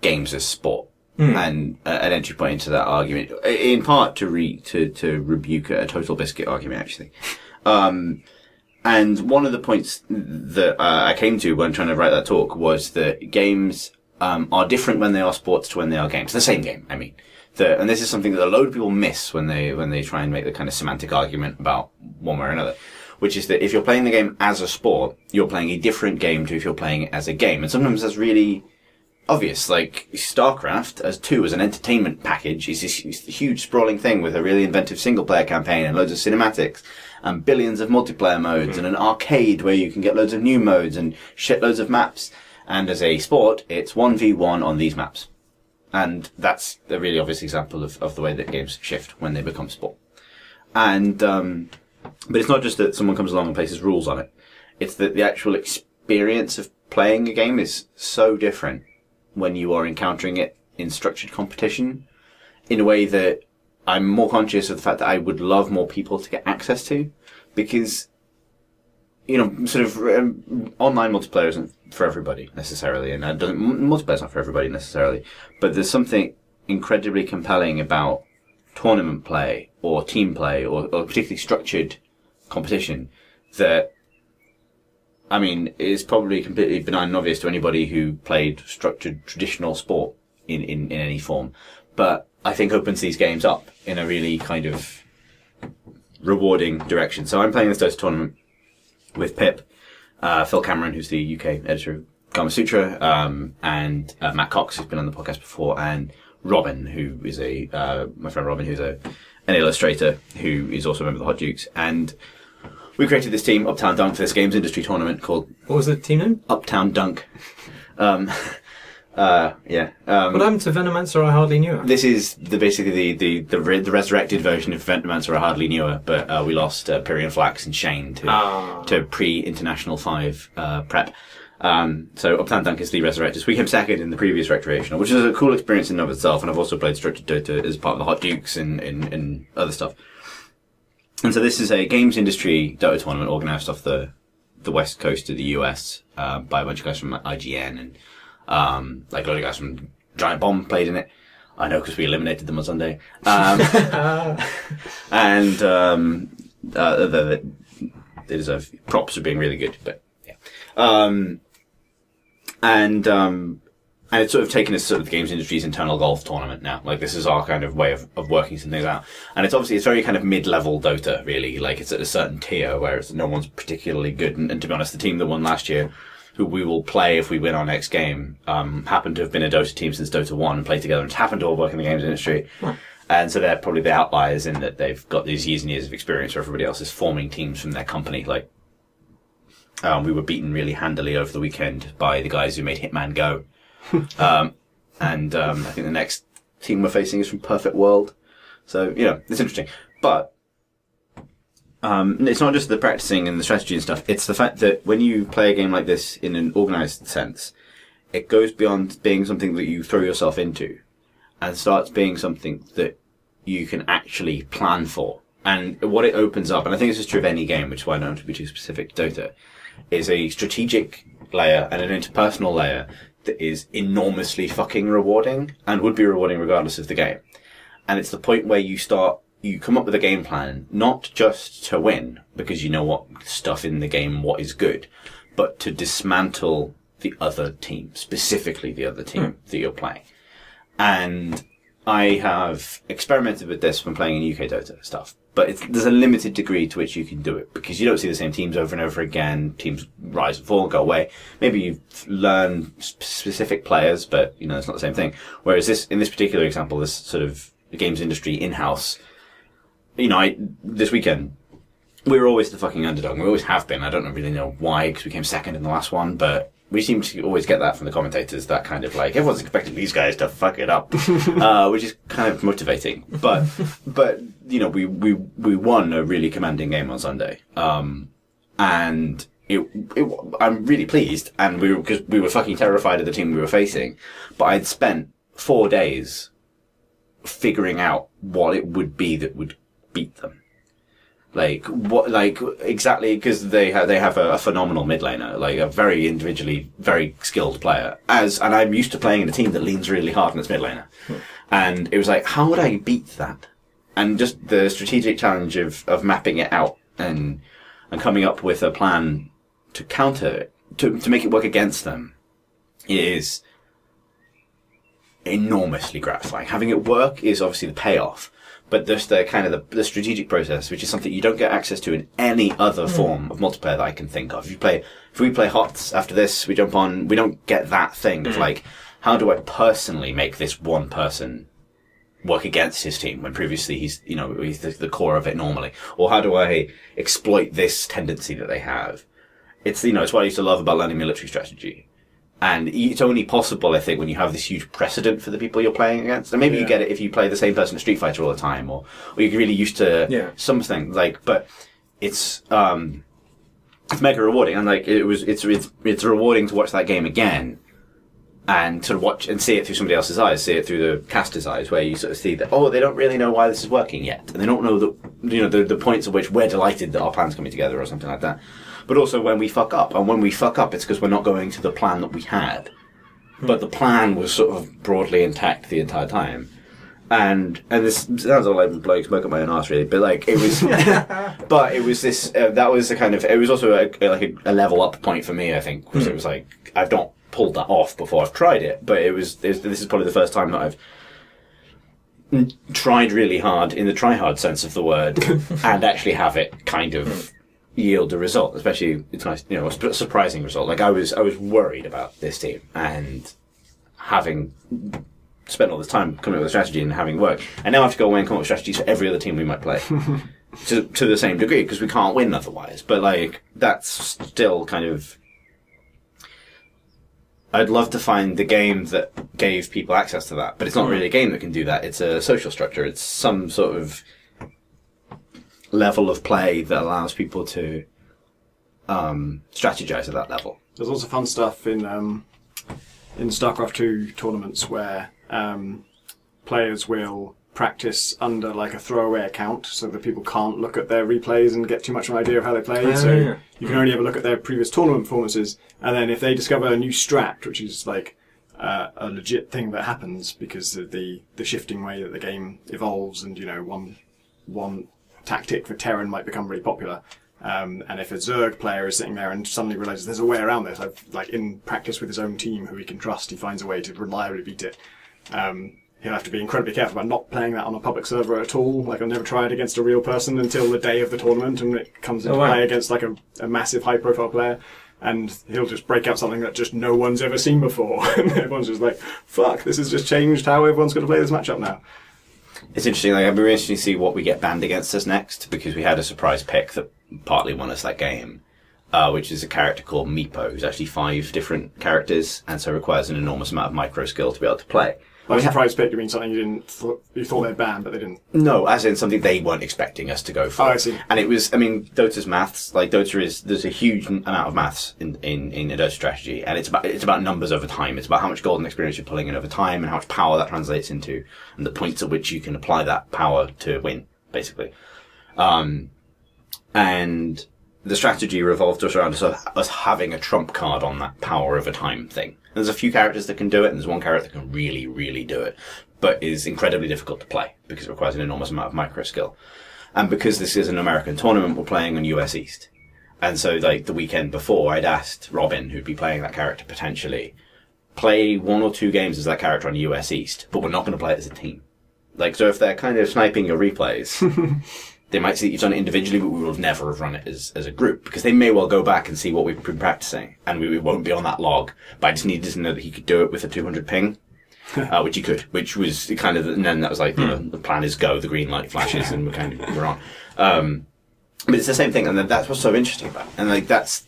games as sport. And an entry point into that argument, in part to rebuke a Total Biscuit argument, actually. And one of the points that I came to when trying to write that talk was that games are different when they are sports to when they are games. The same game, I mean. And this is something that a load of people miss when they try and make the kind of semantic argument about one way or another. Which is that if you're playing the game as a sport, you're playing a different game to if you're playing it as a game. And sometimes that's really obvious. Like, StarCraft as an entertainment package is this huge sprawling thing with a really inventive single player campaign and loads of cinematics and billions of multiplayer modes and an arcade where you can get loads of new modes and shitloads of maps. And as a sport, it's 1v1 on these maps. And that's a really obvious example of the way that games shift when they become sport. And, but it's not just that someone comes along and places rules on it. It's that the actual experience of playing a game is so different when you are encountering it in structured competition in a way that I'm more conscious of the fact that I would love more people to get access to, because sort of online multiplayer isn't for everybody necessarily, and multiplayer's not for everybody necessarily. But there's something incredibly compelling about tournament play or team play or particularly structured competition that, I mean, is probably completely benign and obvious to anybody who played structured traditional sport in any form. But I think opens these games up in a really kind of rewarding direction. So I'm playing this Dota tournament with Pip, Phil Cameron, who's the UK editor of Kama Sutra, and Matt Cox, who's been on the podcast before, and Robin, who is my friend Robin, who's an illustrator, who is also a member of the Hot Dukes. And we created this team, Uptown Dunk, for this games industry tournament called... What was the team name? Uptown Dunk. What happened to Venomancer? I hardly knew it. This is basically the resurrected version of Venomancer. I hardly knew it, but we lost Pyrian Flax and Shane to pre-International 5 prep. So Uptown Dunk is the resurrected. So we came second in the previous recreational, which is a cool experience in and of itself. And I've also played Structured Dota as part of the Hot Dukes and other stuff. And so this is a games industry Dota tournament organised off the west coast of the US by a bunch of guys from IGN and like a lot of guys from Giant Bomb played in it. I know because we eliminated them on Sunday. And they deserve props for being really good. But yeah, and it's sort of taken as sort of the games industry's internal golf tournament now. Like, this is our kind of way of working some things out. And it's very kind of mid-level Dota, really. Like, it's at a certain tier where no one's particularly good. And to be honest, the team that won last year, who we will play if we win our next game, happened to have been a Dota team since Dota 1 and played together and happened to all work in the games industry. Huh. And so they're probably the outliers in that they've got these years and years of experience where everybody else is forming teams from their company. Like, we were beaten really handily over the weekend by the guys who made Hitman Go. I think the next team we're facing is from Perfect World. So, it's interesting. But it's not just the practicing and the strategy and stuff. It's the fact that when you play a game like this in an organised sense, it goes beyond being something that you throw yourself into and starts being something that you can actually plan for. And what it opens up, and I think this is true of any game, which is why I don't want to be too specific to Dota, is a strategic layer and an interpersonal layer that is enormously fucking rewarding and would be rewarding regardless of the game. And it's the point where you come up with a game plan, not just to win, because you know what stuff in the game, what is good, but to dismantle the other team, specifically the other team that you're playing. And I have experimented with this when playing in UK Dota stuff, but there's a limited degree to which you can do it, because you don't see the same teams over and over again. Teams rise and fall and go away. Maybe you learn specific players, but, it's not the same thing. Whereas in this particular example, this sort of games industry in-house, this weekend, we were always the fucking underdog. We always have been. I don't really know why, because we came second in the last one, but we seem to always get that from the commentators, that kind of like, everyone's expecting these guys to fuck it up, which is kind of motivating. But, we won a really commanding game on Sunday. And I'm really pleased, and because we were fucking terrified of the team we were facing, but I'd spent 4 days figuring out what it would be that would beat them. Exactly, because they have a phenomenal mid laner, like a very individually very skilled player. And I'm used to playing in a team that leans really hard on its mid laner. And it was like, how would I beat that? And just the strategic challenge of mapping it out and coming up with a plan to counter it, to make it work against them, is enormously gratifying. Having it work is obviously the payoff. But just the strategic process, which is something you don't get access to in any other form of multiplayer that I can think of. If we play HOTS after this, we jump on, we don't get that thing of like, how do I personally make this one person work against his team when previously he's the core of it normally? Or how do I exploit this tendency that they have? It's what I used to love about learning military strategy. And it's only possible, I think, when you have this huge precedent for the people you're playing against. And maybe you get it if you play the same person in Street Fighter all the time, or you're really used to something but it's mega rewarding. And it's rewarding to watch that game again and sort of watch and see it through somebody else's eyes, see it through the caster's eyes, where you sort of see that, they don't really know why this is working yet. And they don't know that, the points at which we're delighted that our plan's coming together or something like that. but also when we fuck up. And when we fuck up, it's because we're not going to the plan that we had. But the plan was sort of broadly intact the entire time. And this sounds all like blowing smoke up my own arse, really, but like it was, but it was this. That was the kind of. It was also a level up point for me, I think, because it was like I've not pulled that off before I've tried it, but this is probably the first time that I've tried really hard in the try hard sense of the word, and actually have it kind of yield a result. Especially, it's nice, a surprising result. Like I was worried about this team, and having spent all this time coming up with a strategy and having worked, and now I have to go away and come up with strategies for every other team we might play to the same degree, because we can't win otherwise. But like that's still kind of. I'd love to find the game that gave people access to that, but it's not really a game that can do that. It's a social structure. It's some sort of level of play that allows people to strategize at that level. There's also fun stuff in StarCraft 2 tournaments where players will practice under like a throwaway account so that people can't look at their replays and get too much of an idea of how they play. You can only have a look at their previous tournament performances, and then if they discover a new strat, which is like a legit thing that happens because of the shifting way that the game evolves, and one tactic for Terran might become really popular. And if a Zerg player is sitting there and suddenly realizes there's a way around this, like in practice with his own team who he can trust, he finds a way to reliably beat it. He'll have to be incredibly careful about not playing that on a public server at all. Like, I'll never try it against a real person until the day of the tournament, and it comes into play against like a massive high-profile player, and he'll just break out something that just no one's ever seen before, and everyone's just like, "Fuck, this has just changed how everyone's going to play this matchup now." It's interesting. Like, I'd be really interested to see what we get banned against us next, because we had a surprise pick that partly won us that game, which is a character called Meepo, who's actually 5 different characters, and so requires an enormous amount of micro skill to be able to play. By surprise pick, you mean something you thought they'd ban, but they didn't? No, as in something they weren't expecting us to go for. Oh, I see. And it was, Dota's maths, like there's a huge amount of maths in a Dota strategy, and it's about numbers over time. It's about how much golden experience you're pulling in over time, and how much power that translates into, and the points at which you can apply that power to win, basically. And the strategy revolved around us having a trump card on that power over time thing. There's a few characters that can do it, and there's one character that can really, really do it, but is incredibly difficult to play because it requires an enormous amount of micro skill. And because this is an American tournament, we're playing on US East. And so, like, the weekend before, I'd asked Robin, who'd be playing that character potentially, play 1 or 2 games as that character on US East, but we're not going to play it as a team. Like, so if they're kind of sniping your replays, they might see that you've done it individually, but we will never have run it as a group, because they may well go back and see what we've been practicing, and we won't be on that log. But I just needed to know that he could do it with a 200 ping, which he could, which was kind of, and then that was like, the plan is go, the green light flashes, and we're on. But it's the same thing, and that's what's so interesting about it. And like, that's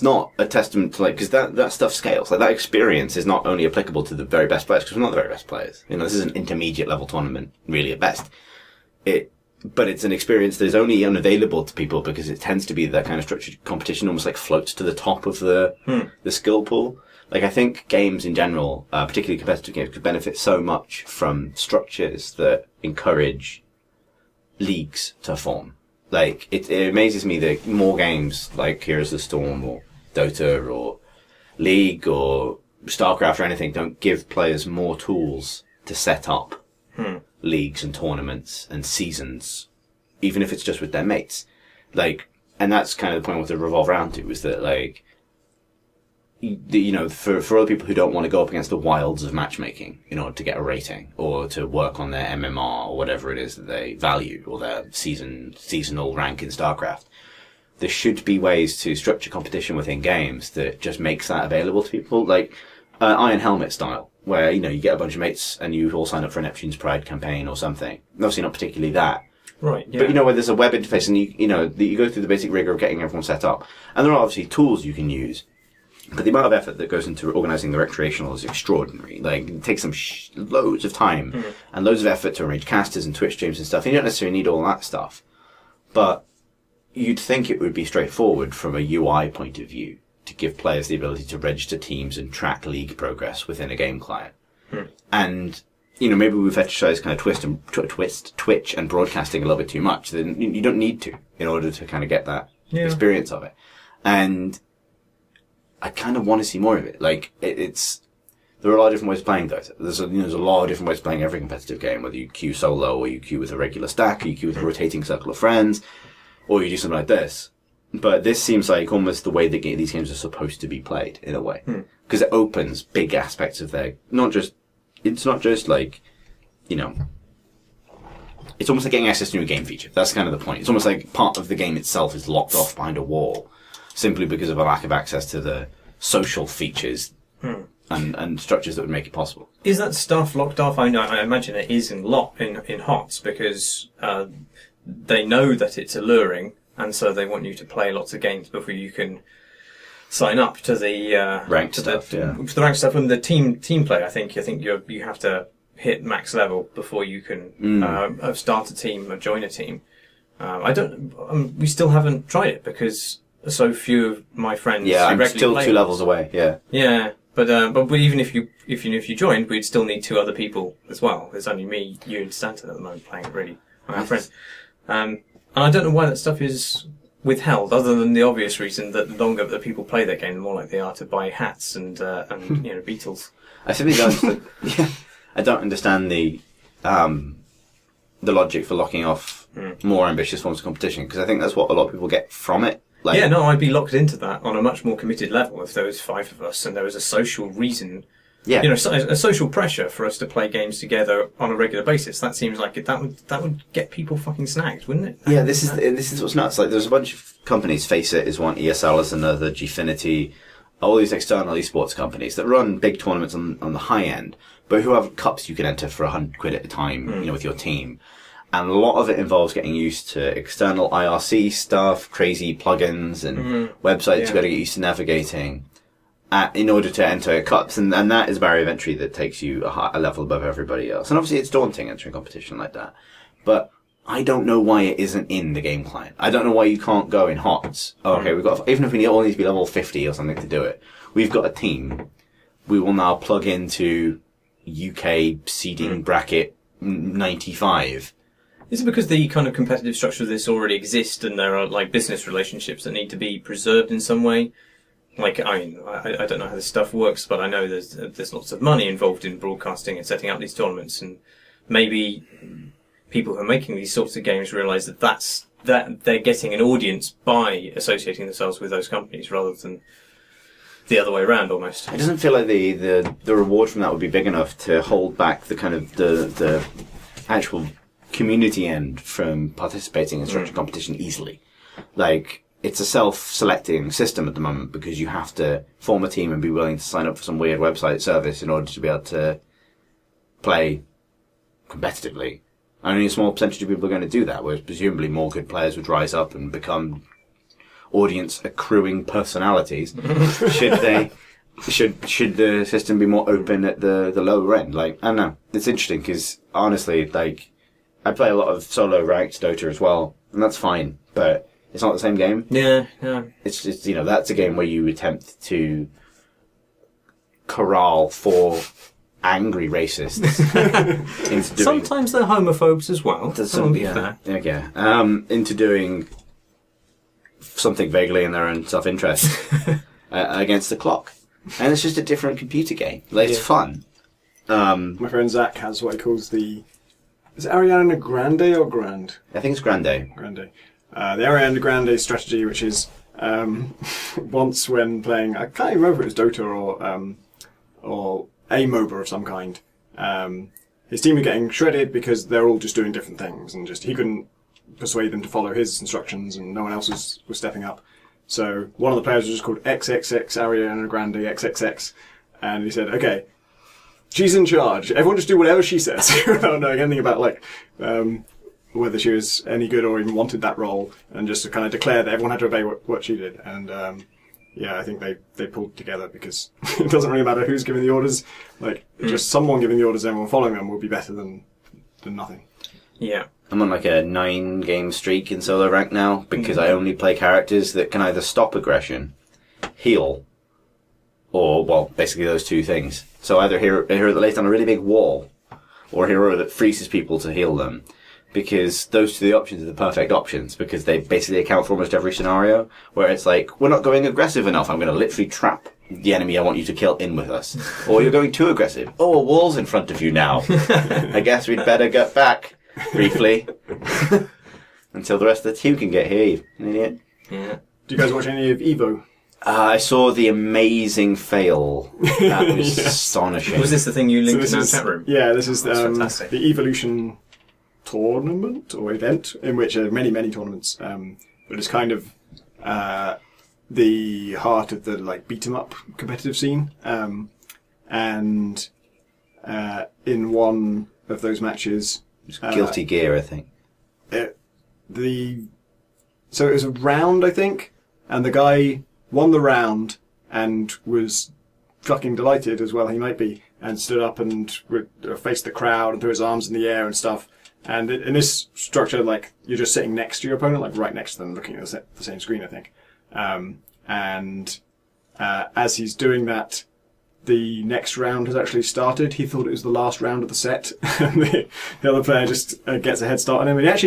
not a testament to, like, because that stuff scales. Like, that experience is not only applicable to the very best players, because we're not the very best players. This is an intermediate level tournament, really at best. But it's an experience that is only unavailable to people because it tends to be that kind of structured competition almost like floats to the top of the skill pool. Like, I think games in general, particularly competitive games, could benefit so much from structures that encourage leagues to form. Like, it amazes me that more games like Heroes of the Storm or Dota or League or StarCraft or anything don't give players more tools to set up leagues and tournaments and seasons, even if it's just with their mates. Like, and that's kind of the point what to revolve around to, is that, like, for other people who don't want to go up against the wilds of matchmaking in order to get a rating or to work on their MMR or whatever it is that they value, or their seasonal rank in StarCraft, there should be ways to structure competition within games that just makes that available to people, like Iron Helmet style, where, you get a bunch of mates and you all sign up for a Neptune's Pride campaign or something. Obviously not particularly that. Right, yeah. But, where there's a web interface and you go through the basic rigor of getting everyone set up. And there are obviously tools you can use. But the amount of effort that goes into organising the recreational is extraordinary. Like, it takes them loads of time and loads of effort to arrange casters and Twitch streams and stuff. And you don't necessarily need all that stuff. But you'd think it would be straightforward from a UI point of view to give players the ability to register teams and track league progress within a game client. And, maybe we've fetishized kind of Twitch and broadcasting a little bit too much. Then you don't need to in order to kind of get that experience of it. And I kind of want to see more of it. Like, there are a lot of different ways of playing those. There's a lot of different ways of playing every competitive game, whether you queue solo, or you queue with a regular stack, or you queue with a rotating circle of friends, or you do something like this. But this seems like almost the way that these games are supposed to be played, in a way. Because it opens big aspects of it's not just like, it's almost like getting access to a new game feature. That's kind of the point. It's almost like part of the game itself is locked off behind a wall, simply because of a lack of access to the social features and structures that would make it possible. Is that stuff locked off? I imagine it is in HOTS, because they know that it's alluring, and so they want you to play lots of games before you can sign up to the ranked stuff. To the ranked stuff and the team play. I think you have to hit max level before you can start a team or join a team. We still haven't tried it because so few of my friends. Yeah, I'm still 2 levels away. Yeah. Yeah, but even if you joined, we'd still need 2 other people as well. There's only me, you, and Stanton at the moment playing it. Really, and our friends. And I don't know why that stuff is withheld, other than the obvious reason that the longer that people play that game, the more likely they are to buy hats and Beatles. I simply don't. I don't understand the logic for locking off more ambitious forms of competition, because I think that's what a lot of people get from it. Like, I'd be locked into that on a much more committed level if there was 5 of us and there was a social reason. Yeah. A social pressure for us to play games together on a regular basis. That seems like that would get people fucking snagged, wouldn't it? Yeah, this is what's nuts. Like, there's a bunch of companies. Faceit is one, ESL is another, Gfinity, all these external esports companies that run big tournaments on the high end, but who have cups you can enter for £100 at a time, with your team. And a lot of it involves getting used to external IRC stuff, crazy plugins and websites you've got to get used to navigating in order to enter cups. And that is a barrier of entry that takes you a level above everybody else. And obviously it's daunting entering competition like that. But I don't know why it isn't in the game client. I don't know why you can't go in HOTS. Oh, okay, even if we all need to be level 50 or something to do it, we've got a team. We will now plug into UK seeding bracket 95. Is it because the kind of competitive structure of this already exists and there are like business relationships that need to be preserved in some way? Like, I don't know how this stuff works, but I know there's lots of money involved in broadcasting and setting up these tournaments, and maybe people who are making these sorts of games realise that they're getting an audience by associating themselves with those companies rather than the other way around almost. It doesn't feel like the reward from that would be big enough to hold back the kind of the actual community end from participating in structured competition easily. Like, it's a self-selecting system at the moment because you have to form a team and be willing to sign up for some weird website service in order to be able to play competitively. Only a small percentage of people are going to do that, whereas presumably more good players would rise up and become audience accruing personalities should the system be more open at the lower end. Like, I don't know. It's interesting because honestly, like, I play a lot of solo ranked Dota as well, and that's fine, but it's not the same game. Yeah. It's just, that's a game where you attempt to corral 4 angry racists into doing... Sometimes they're homophobes as well. Into doing something vaguely in their own self-interest against the clock. And it's just a different computer game. Like, it's fun. My friend Zach has what he calls is it Ariana Grande or Grand? I think it's Grande. Grande. The Ariana Grande strategy, which is once when playing, I can't even remember if it was Dota or a MOBA of some kind. His team were getting shredded because they're all just doing different things, and he couldn't persuade them to follow his instructions, and no one else was stepping up. So one of the players was just called XXX Ariana Grande XXX, and he said, "Okay, she's in charge. Everyone just do whatever she says," without knowing anything about whether she was any good or even wanted that role, and just to kind of declare that everyone had to obey what she did. And I think they pulled together because it doesn't really matter who's giving the orders. Just someone giving the orders and everyone following them will be better than nothing. Yeah. I'm on like a 9-game streak in solo rank now because I only play characters that can either stop aggression, heal, or, well, basically those 2 things. So either here at the late on a really big wall, or a hero that freezes people to heal them. Because those two options are the perfect options, because they basically account for almost every scenario, where it's like, we're not going aggressive enough, I'm going to literally trap the enemy I want you to kill in with us. Or you're going too aggressive. Oh, a wall's in front of you now. I guess we'd better get back, briefly, until the rest of the team can get here, you idiot. Yeah. Do you guys watch any of Evo? I saw the amazing fail. That was astonishing. Was this the thing you linked So in our this chat room? Yeah, this is That's fantastic. the Evolution tournament or event, in which there are many tournaments, but it's kind of the heart of the like beat 'em up competitive scene, and in one of those matches, Guilty Gear, I think. So it was a round, I think, and the guy won the round and was fucking delighted, as well he might be, and stood up and faced the crowd and threw his arms in the air and stuff. And in this structure, like, you're just sitting next to your opponent, like right next to them, looking at the same screen, I think. As he's doing that, the next round has actually started. He thought it was the last round of the set. And the other player just gets a head start on him. And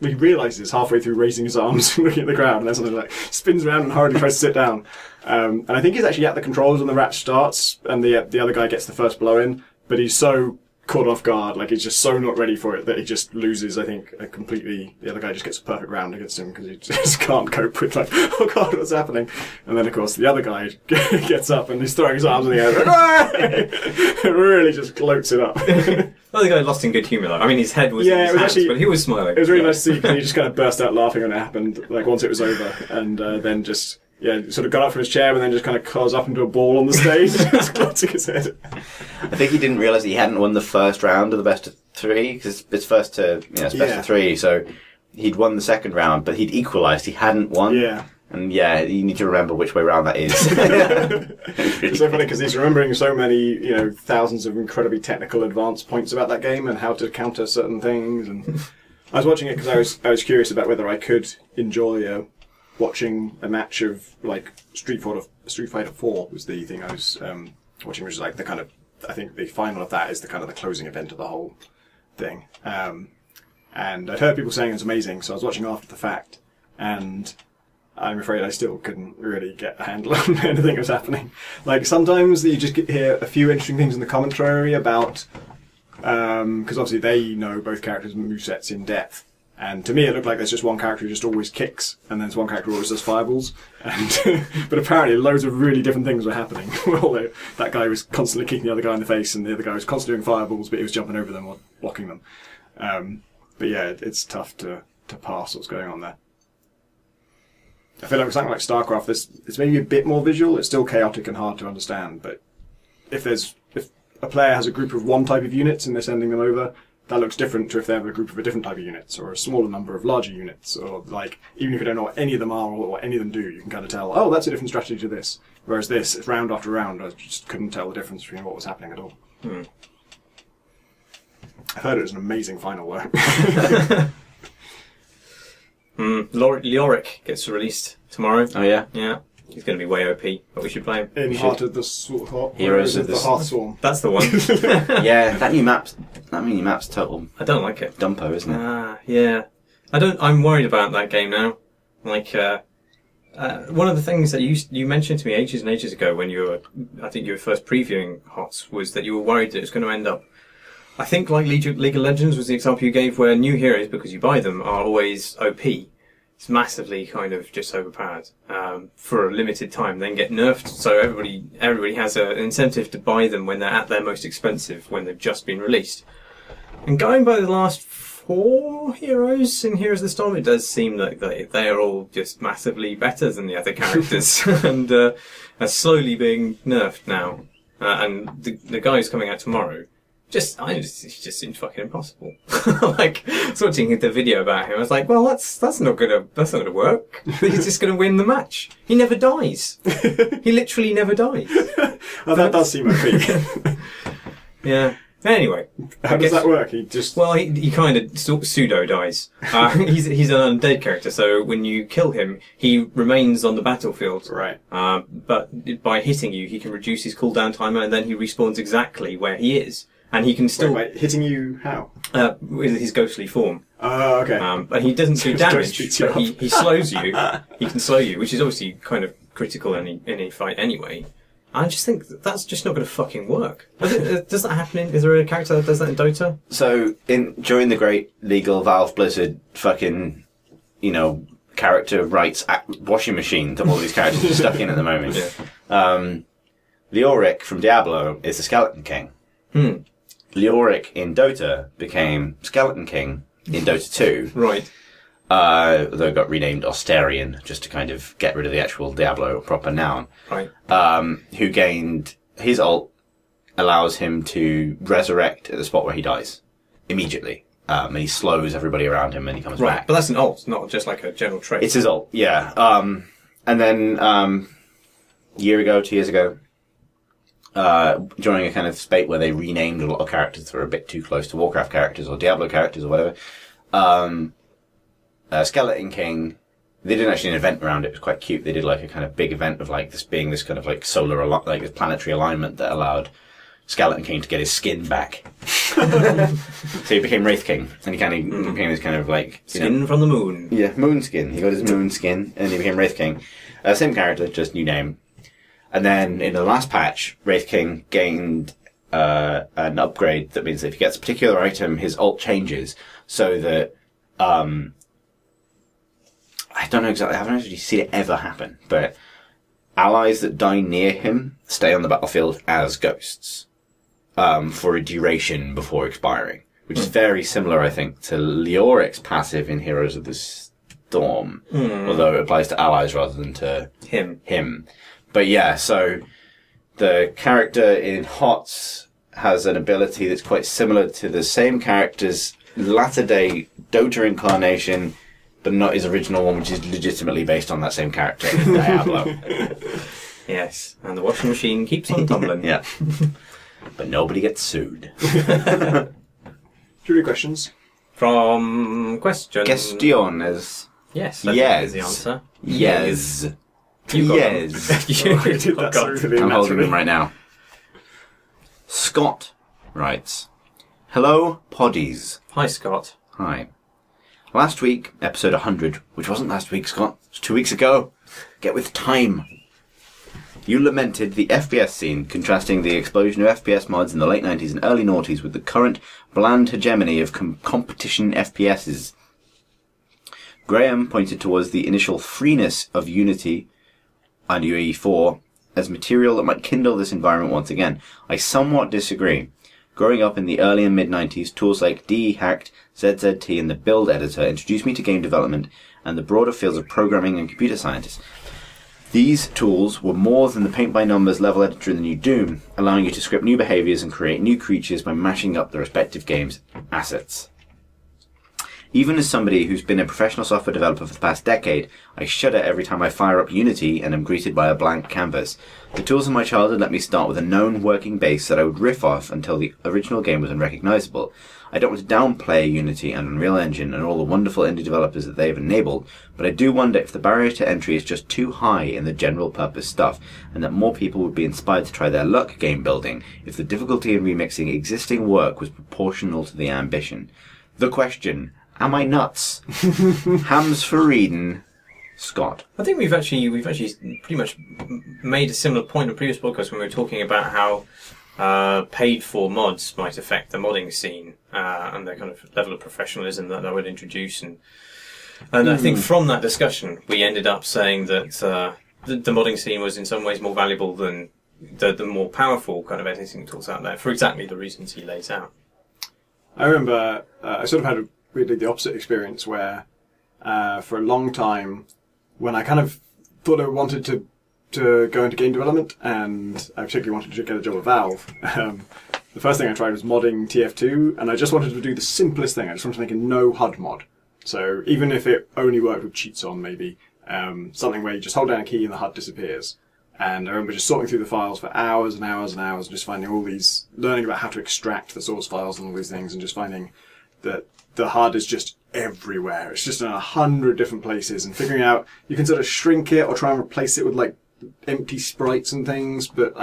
he realises halfway through raising his arms and looking at the crowd, and then suddenly like spins around and hurriedly tries to sit down. And I think he's actually at the controls when the match starts, and the other guy gets the first blow in, but he's so caught off guard, like he's just so not ready for it that he just loses, I think, completely. The other guy just gets a perfect round against him because he just can't cope with like, oh god, what's happening? And then of course the other guy gets up and he's throwing his arms in the air, and really just gloats it up. Well, the guy lost in good humour though. I mean, his head was in his hands, but he was smiling. It was really nice to see because he just kind of burst out laughing when it happened, like once it was over, and then just sort of got up from his chair and then just kind of curls up into a ball on the stage, just glancing his head. I think he didn't realise he hadn't won the first round of the best of three, because it's first to, it's best of three, so he'd won the second round, but he'd equalised, he hadn't won. Yeah. And you need to remember which way round that is. It's so funny because he's remembering so many, thousands of incredibly technical advanced points about that game and how to counter certain things. And I was watching it because I was curious about whether I could enjoy watching a match of like Street Fighter 4 was the thing I was watching, which is like the kind of, I think the final of that is the kind of the closing event of the whole thing. And I'd heard people saying it was amazing, so I was watching after the fact, and I'm afraid I still couldn't really get a handle on anything that was happening. Like sometimes you just hear a few interesting things in the commentary about, because obviously they know both characters' movesets in depth. And to me, it looked like there's just one character who just always kicks, and then there's one character who always does fireballs. And but apparently, loads of really different things were happening. Although that guy was constantly kicking the other guy in the face, and the other guy was constantly doing fireballs, but he was jumping over them or blocking them. But yeah, it's tough to pass what's going on there. I feel like with something like StarCraft, it's maybe a bit more visual. It's still chaotic and hard to understand. But if a player has a group of one type of units and they're sending them over, that looks different to if they have a group of a different type of units, or a smaller number of larger units, or like, even if you don't know what any of them are or what any of them do, you can kind of tell, oh, that's a different strategy to this. Whereas this, it's round after round, I just couldn't tell the difference between what was happening at all. I heard it was an amazing final work. Leoric gets released tomorrow. Oh yeah? Yeah. He's going to be way OP, but we should play him. In Heart of the Heroes of the Hearthswarm. That's the one. Yeah, that mini map's total I don't like it. dumpo, isn't it? Yeah. I'm worried about that game now. Like, one of the things that you mentioned to me ages and ages ago when I think you were first previewing HOTS, was that you were worried that it's going to end up, I think like League of Legends was the example you gave, where new heroes, because you buy them, are always OP. It's massively kind of just overpowered for a limited time, then get nerfed, so everybody has an incentive to buy them when they're at their most expensive, when they've just been released. And going by the last 4 heroes in Heroes of the Storm, it does seem like they are all just massively better than the other characters, and are slowly being nerfed now. And the guy who's coming out tomorrow, it just seems fucking impossible. Like, I was watching the video about him, I was like, well, that's not gonna work. He's just gonna win the match. He never dies. He literally never dies. Oh, that does seem OP. Yeah. Anyway. How does that work? He kind of pseudo dies. He's an undead character, so when you kill him, he remains on the battlefield. Right. But by hitting you, he can reduce his cooldown timer, and then he respawns exactly where he is. and he can still Wait, hitting you how? With his ghostly form. Oh, okay. And he doesn't do damage, beats you but he slows you. He can slow you, which is obviously kind of critical in any fight anyway. I just think that's just not going to fucking work. Does that happen is there a character that does that in Dota? So, during the great legal Valve Blizzard fucking, character rights washing machine that all these characters are stuck in at the moment, Leoric from Diablo is the Skeleton King. Leoric in Dota became Skeleton King in Dota 2. Right. Although it got renamed Austerian, just to kind of get rid of the actual Diablo proper noun. Right. Who gained his ult allows him to resurrect at the spot where he dies immediately. And he slows everybody around him and he comes back. But that's an ult, not just like a general trait. It's his ult, yeah. And then, 2 years ago, during a kind of spate where they renamed a lot of characters that were a bit too close to Warcraft characters or Diablo characters or whatever, Skeleton King, they did actually an event around it. It was quite cute. They did like a kind of big event of like this being this kind of like solar, like this planetary alignment that allowed Skeleton King to get his skin back. So he became Wraith King, and he kind of became this kind of like skin from the moon. Yeah, moon skin. He got his moon skin, and he became Wraith King. Same character, just new name. And then in the last patch, Wraith King gained an upgrade that means that if he gets a particular item, his ult changes so that I don't know exactly, I haven't actually seen it ever happen, but allies that die near him stay on the battlefield as ghosts for a duration before expiring, which is very similar, I think, to Leoric's passive in Heroes of the Storm, although it applies to allies rather than to him. But yeah, so the character in HOTS has an ability that's quite similar to the same character's latter-day Dota incarnation, but not his original one, which is legitimately based on that same character in Diablo. Yes, and the washing machine keeps on tumbling. Yeah. But nobody gets sued. Jury questions. From Questiones. Yes, Yes. is the answer. Yes. You got Yes. them. I did that so really I'm holding them naturally. right now. Scott writes, "Hello, Poddies. Hi, Scott. Hi. Last week, episode 100, which wasn't last week, Scott. It was 2 weeks ago. Get with time. You lamented the FPS scene, contrasting the explosion of FPS mods in the late 90s and early noughties with the current bland hegemony of competition FPSs. Graham pointed towards the initial freeness of Unity and UE4 as material that might kindle this environment once again. I somewhat disagree. Growing up in the early and mid-90s, tools like DE-Hacked, ZZT and the Build Editor introduced me to game development and the broader fields of programming and computer scientists. These tools were more than the paint-by-numbers level editor in the new Doom, allowing you to script new behaviors and create new creatures by mashing up the respective game's assets. Even as somebody who's been a professional software developer for the past decade, I shudder every time I fire up Unity and am greeted by a blank canvas. The tools of my childhood let me start with a known working base that I would riff off until the original game was unrecognizable. I don't want to downplay Unity and Unreal Engine and all the wonderful indie developers that they've enabled, but I do wonder if the barrier to entry is just too high in the general purpose stuff, and that more people would be inspired to try their luck game building if the difficulty in remixing existing work was proportional to the ambition. The question: am I nuts? Hams for reading, Scott. I think we've actually pretty much made a similar point in previous podcasts when we were talking about how paid-for mods might affect the modding scene and the kind of level of professionalism that would introduce. And I think from that discussion, we ended up saying that the modding scene was in some ways more valuable than the more powerful kind of editing tools out there for exactly the reasons he lays out. I remember I sort of had really the opposite experience where for a long time when I kind of thought I wanted to go into game development and I particularly wanted to get a job at Valve, the first thing I tried was modding TF2 and I just wanted to do the simplest thing. I just wanted to make a no HUD mod. So even if it only worked with cheats on maybe, something where you just hold down a key and the HUD disappears. And I remember just sorting through the files for hours and hours and hours, just finding all these, learning about how to extract the source files and all these things, and just finding that the HUD is just everywhere. It's just in 100 different places, and figuring out, you can sort of shrink it or try and replace it with like empty sprites and things, but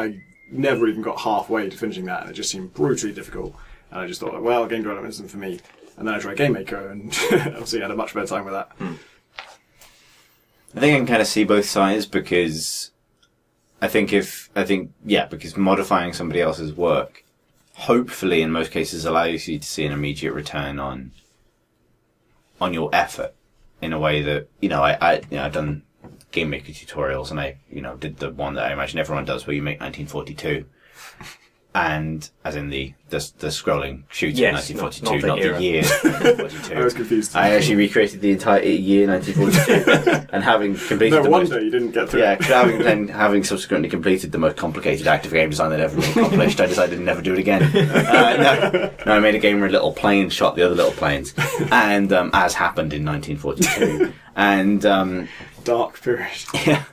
never even got halfway to finishing that, and it just seemed brutally difficult. And I just thought, well, game development isn't for me. And then I tried Game Maker, and obviously I had a much better time with that. I think I can kind of see both sides, because because modifying somebody else's work, hopefully in most cases allows you to see an immediate return on your effort, in a way that, I've done Game Maker tutorials, and I, did the one that I imagine everyone does, where you make 1942. And, as in the scrolling shooter, 1942, not the year 1942. I was confused. I actually recreated the entire year 1942, and having completed no wonder you didn't get through it. having subsequently completed the most complicated act of game design that ever been accomplished, I decided to never do it again. No, I made a game where a little plane shot the other little planes, and as happened in 1942, and dark period. Yeah.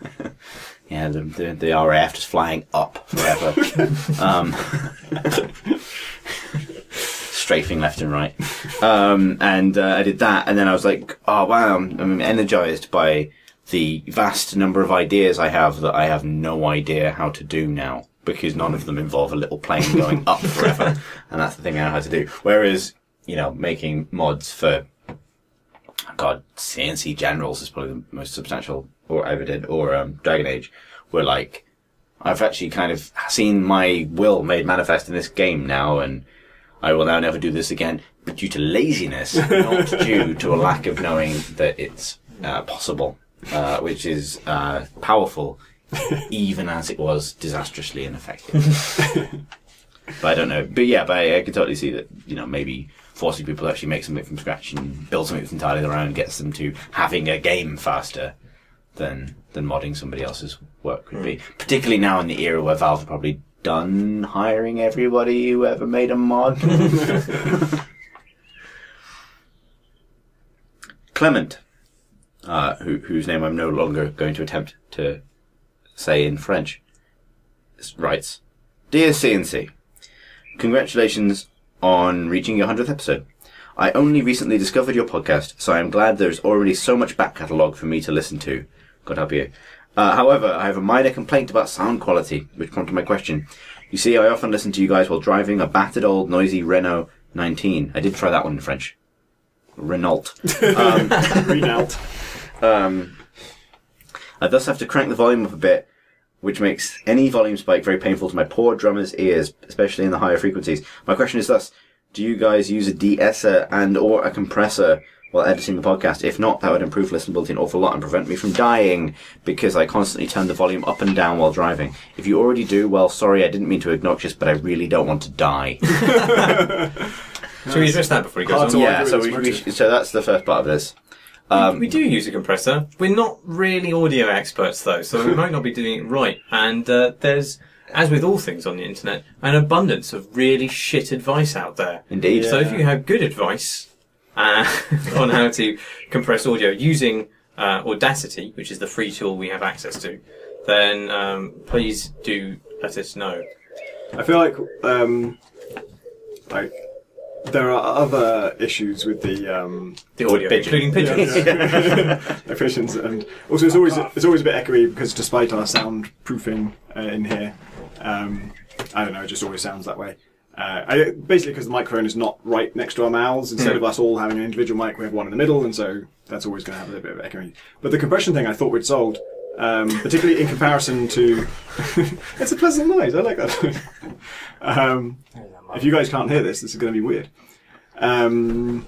Yeah, the RAF just flying up forever. Strafing left and right. I did that, and then I was like, oh wow, I'm energized by the vast number of ideas I have that I have no idea how to do now, because none of them involve a little plane going up forever, and that's the thing I know how to do. Whereas, making mods for, CNC Generals is probably the most substantial or I ever did, or Dragon Age, where like, I've actually kind of seen my will made manifest in this game now, and I will now never do this again, but due to laziness, not due to a lack of knowing that it's possible, which is powerful, even as it was disastrously ineffective. But I don't know. But yeah, I can totally see that, maybe forcing people to actually make something from scratch and build something entirely their own gets them to having a game faster than modding somebody else's work could be. Particularly now in the era where Valve are probably done hiring everybody who ever made a mod. Clement, whose name I'm no longer going to attempt to say in French, writes, Dear CNC, congratulations on reaching your 100th episode. I only recently discovered your podcast, so I am glad there's already so much back catalogue for me to listen to. God help you. However, I have a minor complaint about sound quality, which prompted my question. You see, I often listen to you guys while driving a battered old noisy Renault 19. I did try that one in French. Renault. Renault. I thus have to crank the volume up a bit, which makes any volume spike very painful to my poor drummer's ears, especially in the higher frequencies. My question is thus, do you guys use a de-esser and or a compressor while editing the podcast? If not, that would improve listenability an awful lot and prevent me from dying, because I constantly turn the volume up and down while driving. If you already do, well, sorry, I didn't mean to be obnoxious, but I really don't want to die. Should we address that before he goes on? Yeah, so that's the first part of this. We do use a compressor. We're not really audio experts, though, so we might not be doing it right. And there's, as with all things on the internet, an abundance of really shit advice out there. Indeed. So if you have good advice on how to compress audio using Audacity, which is the free tool we have access to, then please do let us know. I feel like there are other issues with the audio, including pigeons. Pigeons, and also it's always a bit echoey because despite our soundproofing in here, I don't know, it just always sounds that way. Basically because the microphone is not right next to our mouths. Instead of us all having an individual mic, we have one in the middle, and so that's always going to have a little bit of echoing. But the compression thing I thought we'd solved, particularly in comparison to... It's a pleasant noise, I like that. If you guys can't hear this is going to be weird. In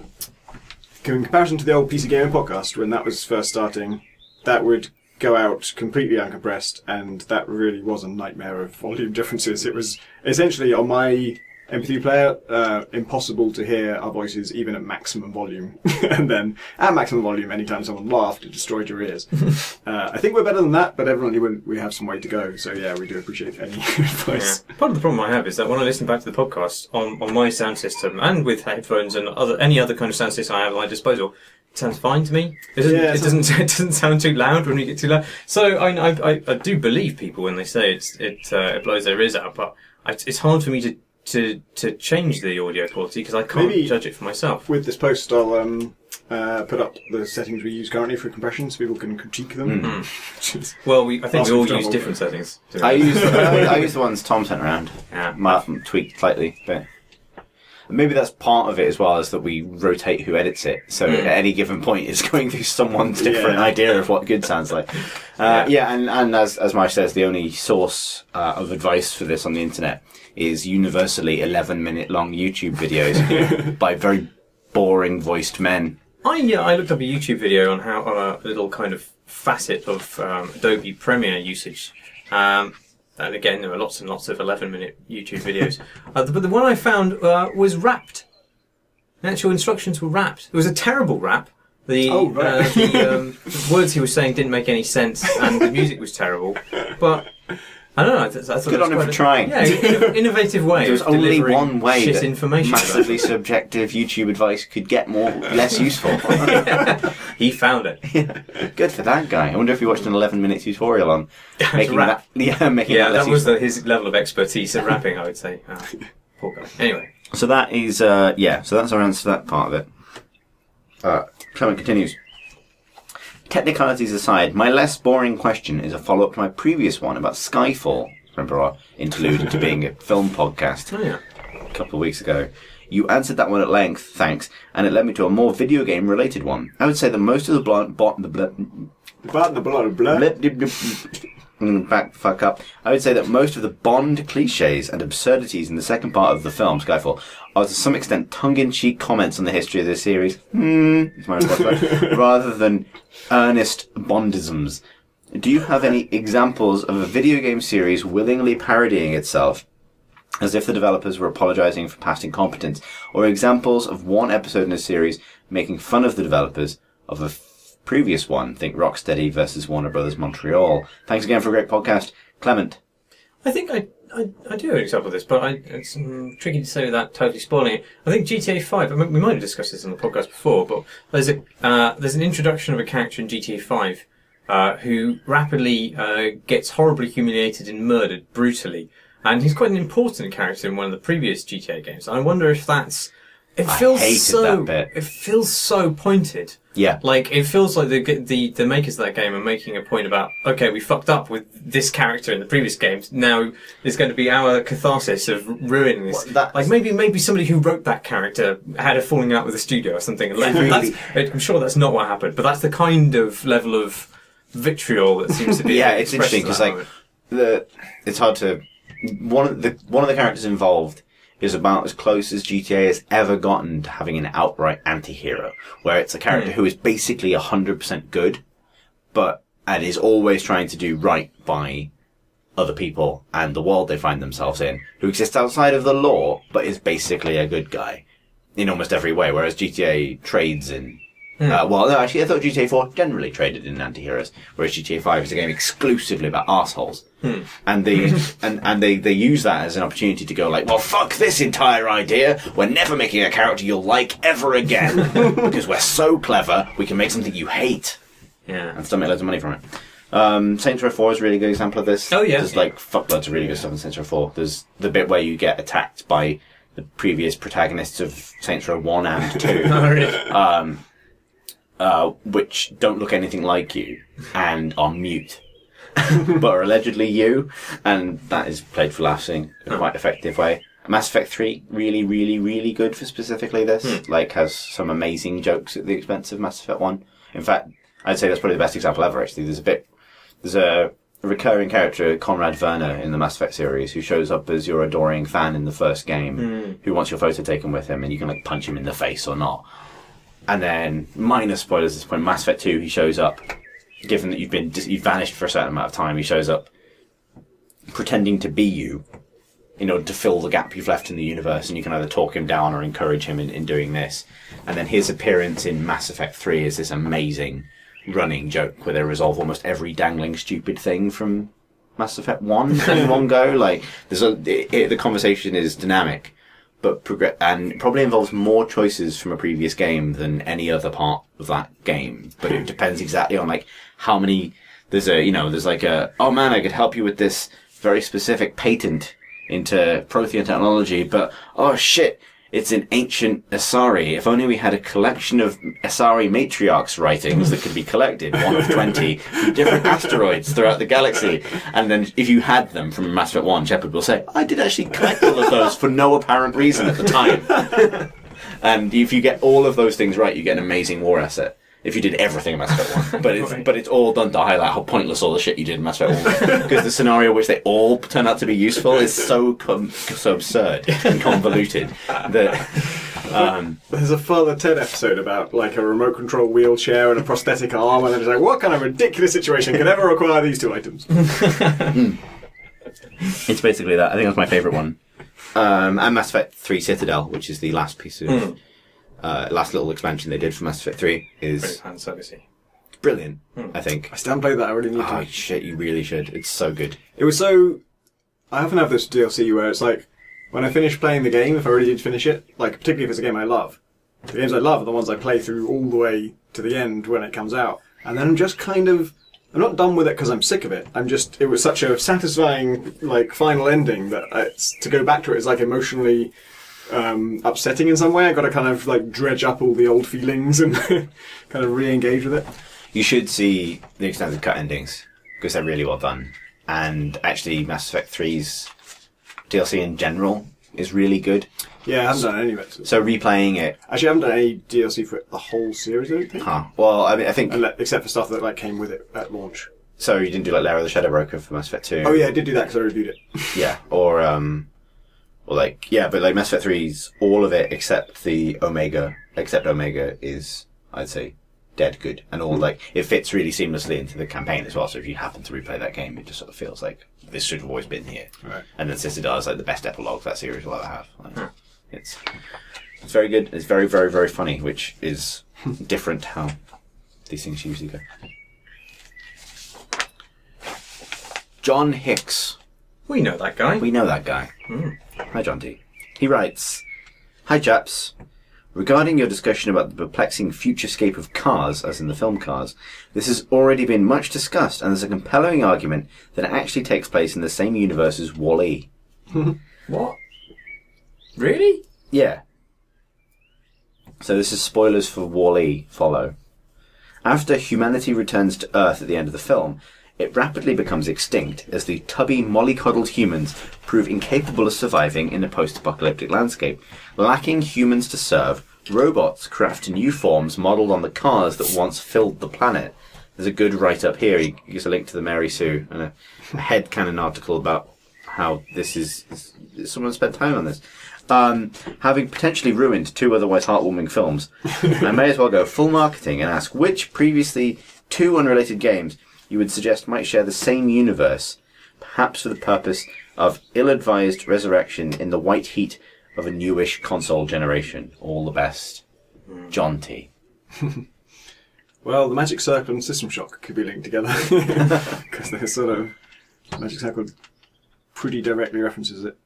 comparison to the old PC Gamer podcast, when that was first starting, that would go out completely uncompressed, and that really was a nightmare of volume differences. It was essentially, on my MP3 player, impossible to hear our voices even at maximum volume. And then, at maximum volume, anytime someone laughed, it destroyed your ears. I think we're better than that, but evidently we have some way to go. So yeah, we do appreciate any advice. Yeah. Part of the problem I have is that when I listen back to the podcast on my sound system, and with headphones and any other kind of sound system I have at my disposal, it sounds fine to me. It doesn't sound too loud when we get too loud. So I do believe people when they say it blows their ears out, but it's hard for me to change the audio quality because I can't judge it for myself. With this post, I'll put up the settings we use currently for compression so people can critique them. Well, I think we all use trouble. different settings. I use the ones Tom sent around. Yeah. Might have them tweaked slightly, but maybe that's part of it as well, is that we rotate who edits it. So at any given point, it's going through someone's different idea of what good sounds like. And as Marsh says, the only source of advice for this on the internet is universally 11-minute long YouTube videos by very boring voiced men. I looked up a YouTube video on how a little kind of facet of Adobe Premiere usage. And again, there are lots and lots of 11-minute YouTube videos. But the one I found was wrapped. The actual instructions were wrapped. It was a terrible rap. The words he was saying didn't make any sense, and the music was terrible. But I don't know. I thought Good on him for trying. Yeah, innovative way. There's of only delivering one way shit that information. massively subjective YouTube advice could get less useful. He found it. Good for that guy. I wonder if he watched an 11-minute tutorial on making rap. that was his level of expertise at rapping, I would say. Poor guy. Anyway. So that is, so that's our answer to that part of it. Clement continues. Technicalities aside, my less boring question is a follow-up to my previous one about Skyfall. Remember our interlude into being a film podcast a couple of weeks ago. You answered that one at length, thanks, and it led me to a more video game related one. I would say that most of I would say that most of the Bond cliches and absurdities in the second part of the film, Skyfall, are to some extent tongue-in-cheek comments on the history of the series. Is my response, rather than earnest Bondisms. Do you have any examples of a video game series willingly parodying itself, as if the developers were apologizing for past incompetence, or examples of one episode in a series making fun of the developers of a previous one? Think Rocksteady versus Warner Brothers Montreal. Thanks again for a great podcast. Clement. I think I do have an example of this, but it's tricky to say without totally spoiling it. I think GTA 5, I mean, we might have discussed this on the podcast before, but there's an introduction of a character in GTA 5 who rapidly gets horribly humiliated and murdered brutally. And he's quite an important character in one of the previous GTA games. I wonder if that's... It feels so pointed. Yeah. Like, it feels like the makers of that game are making a point about, okay, we fucked up with this character in the previous games. Now there's going to be our catharsis of ruining this. Like, maybe somebody who wrote that character had a falling out with the studio or something. And left. I'm sure that's not what happened, but that's the kind of level of vitriol that seems to be. Yeah, it's interesting because it's hard to. One of the characters involved is about as close as GTA has ever gotten to having an outright anti-hero, where it's a character who is basically 100% good, and is always trying to do right by other people and the world they find themselves in, who exists outside of the law, but is basically a good guy in almost every way, whereas GTA trades in... well, no, actually, I thought GTA 4 generally traded in anti-heroes, whereas GTA 5 is a game exclusively about arseholes. And they use that as an opportunity to go like, well, fuck this entire idea. We're never making a character you'll like ever again because we're so clever. We can make something you hate. Yeah. And still make loads of money from it. Saints Row 4 is a really good example of this. Oh, yeah. There's like fuckloads of really good stuff in Saints Row 4. There's the bit where you get attacked by the previous protagonists of Saints Row 1 and 2. Oh, really? Which don't look anything like you and are mute, but are allegedly you, and that is played for laughs in a quite effective way. Mass Effect 3, really, really, really good for specifically this. Like, has some amazing jokes at the expense of Mass Effect 1. In fact, I'd say that's probably the best example ever, actually. There's a recurring character, Conrad Werner, in the Mass Effect series, who shows up as your adoring fan in the first game, who wants your photo taken with him, and you can, like, punch him in the face or not. And then, minor spoilers at this point, Mass Effect 2, he shows up, given that you've vanished for a certain amount of time, he shows up pretending to be you in order to fill the gap you've left in the universe, and you can either talk him down or encourage him in doing this. And then his appearance in Mass Effect 3 is this amazing running joke where they resolve almost every dangling stupid thing from Mass Effect 1 in one go. Like, the conversation is dynamic, but and probably involves more choices from a previous game than any other part of that game. But it depends exactly on like how many. There's like oh man, I could help you with this very specific patent into Prothean technology, but oh shit, It's an ancient Asari. If only we had a collection of Asari matriarchs' writings that could be collected, one of 20, from different asteroids throughout the galaxy. And then if you had them from Mass Effect 1, Shepard will say, I did actually collect all of those for no apparent reason at the time. And if you get all of those things right, you get an amazing war asset. If you did everything in Mass Effect 1. But it's all done to highlight how pointless all the shit you did in Mass Effect 1. Because the scenario which they all turn out to be useful is so absurd and convoluted that... There's a Father Ted episode about like a remote control wheelchair and a prosthetic arm, and then it's like, what kind of ridiculous situation could ever require these two items? It's basically that. I think that's my favourite one. And Mass Effect 3 Citadel, which is the last piece of... last little expansion they did for Mass Effect 3 is fan servicey. Brilliant, I think. I still haven't played that, I really need to. Oh shit, you really should. It's so good. It was so... I often have this DLC where it's like, when I finish playing the game, if I really did finish it, like particularly if it's a game I love, the games I love are the ones I play through all the way to the end when it comes out. And then I'm just kind of... I'm not done with it because I'm sick of it. It was such a satisfying, like, final ending that to go back to it is like emotionally... upsetting in some way. I got to kind of like dredge up all the old feelings and kind of re-engage with it. You should see the extended cut endings because they're really well done. And actually, Mass Effect 3's DLC in general is really good. Yeah, I haven't done any of it. So replaying it. Actually, I haven't done any DLC for the whole series, I don't think. Huh. Well, I mean, I think except for stuff that like came with it at launch. So you didn't do like Lair of the Shadow Broker for Mass Effect 2? Oh yeah, I did do that because I reviewed it. Yeah, or like, yeah, but like Mass Effect 3's, all of it except Omega is, I'd say, dead good. And all, like, it fits really seamlessly into the campaign as well. So if you happen to replay that game, it just sort of feels like this should have always been here. Right. And then Citadel is like the best epilogue that series will ever have. Like, it's very good. It's very, very, very funny, which is different how these things usually go. John Hicks. We know that guy. We know that guy. Hi, John D. He writes, Hi, chaps. Regarding your discussion about the perplexing futurescape of Cars, as in the film Cars, this has already been much discussed, and there's a compelling argument that it actually takes place in the same universe as Wall-E. What? Really? Yeah. So this is spoilers for Wall-E follow. After humanity returns to Earth at the end of the film, it rapidly becomes extinct as the tubby, mollycoddled humans prove incapable of surviving in a post-apocalyptic landscape. Lacking humans to serve, robots craft new forms modelled on the cars that once filled the planet. There's a good write-up here. He gives a link to the Mary Sue and a headcanon article about how this is... Someone spent time on this. Having potentially ruined two otherwise heartwarming films, I may as well go full marketing and ask which previously two unrelated games you would suggest might share the same universe, perhaps for the purpose of ill-advised resurrection in the white heat of a newish console generation. All the best. John T. Well, the Magic Circle and System Shock could be linked together because they're sort of... Magic Circle pretty directly references it.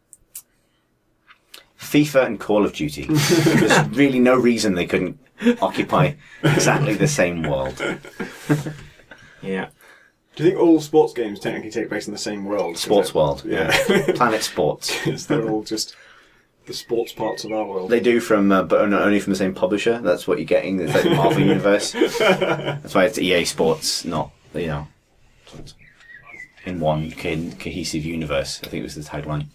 FIFA and Call of Duty. There's really no reason they couldn't occupy exactly the same world. Yeah. Do you think all sports games technically take place in the same world? Sports world. Yeah. Planet Sports. Yes, they're all just the sports parts of our world. They do from, but only from the same publisher. That's what you're getting. It's like the Marvel Universe. That's why it's EA Sports, not, in one cohesive universe. I think it was the tagline.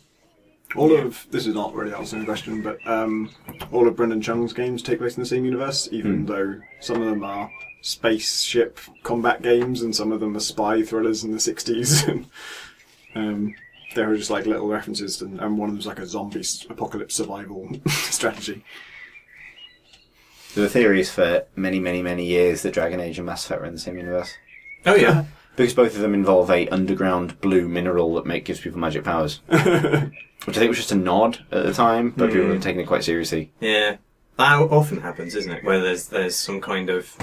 This is not really answering the question, but all of Brendan Chung's games take place in the same universe, even though some of them are spaceship combat games and some of them are spy thrillers in the 60s. There are just like little references, and one of them's like a zombie apocalypse survival strategy. There were theories for many, many, many years that Dragon Age and Mass Effect were in the same universe. Oh yeah. Because both of them involve a underground blue mineral that gives people magic powers. Which I think was just a nod at the time, but people were taking it quite seriously. Yeah. That often happens, isn't it? Where there's some kind of...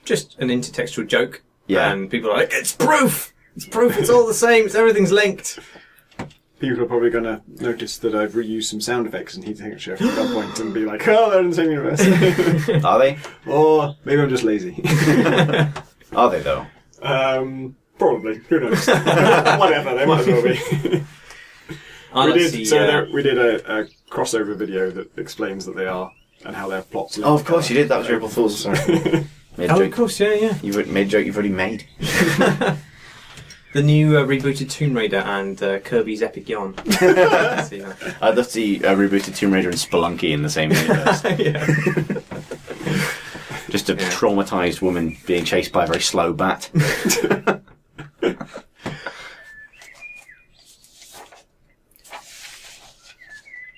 just an intertextual joke. Yeah. And people are like, it's proof! It's proof, it's all the same, everything's linked. People are probably going to notice that I've reused some sound effects and heat signature at that point and be like, oh, they're in the same universe. Are they? Or maybe I'm just lazy. Are they, though? Probably. Who knows? Whatever, they might as well be. We did a crossover video that explains that they are and how their plots. Oh, of course you did. That was your April Fool's. Sorry. Made a Oh, joke. of course, yeah. You made a joke you've already made. The new rebooted Tomb Raider and Kirby's Epic Yarn. See that. I'd love to see a rebooted Tomb Raider and Spelunky in the same universe. Just a traumatised woman being chased by a very slow bat.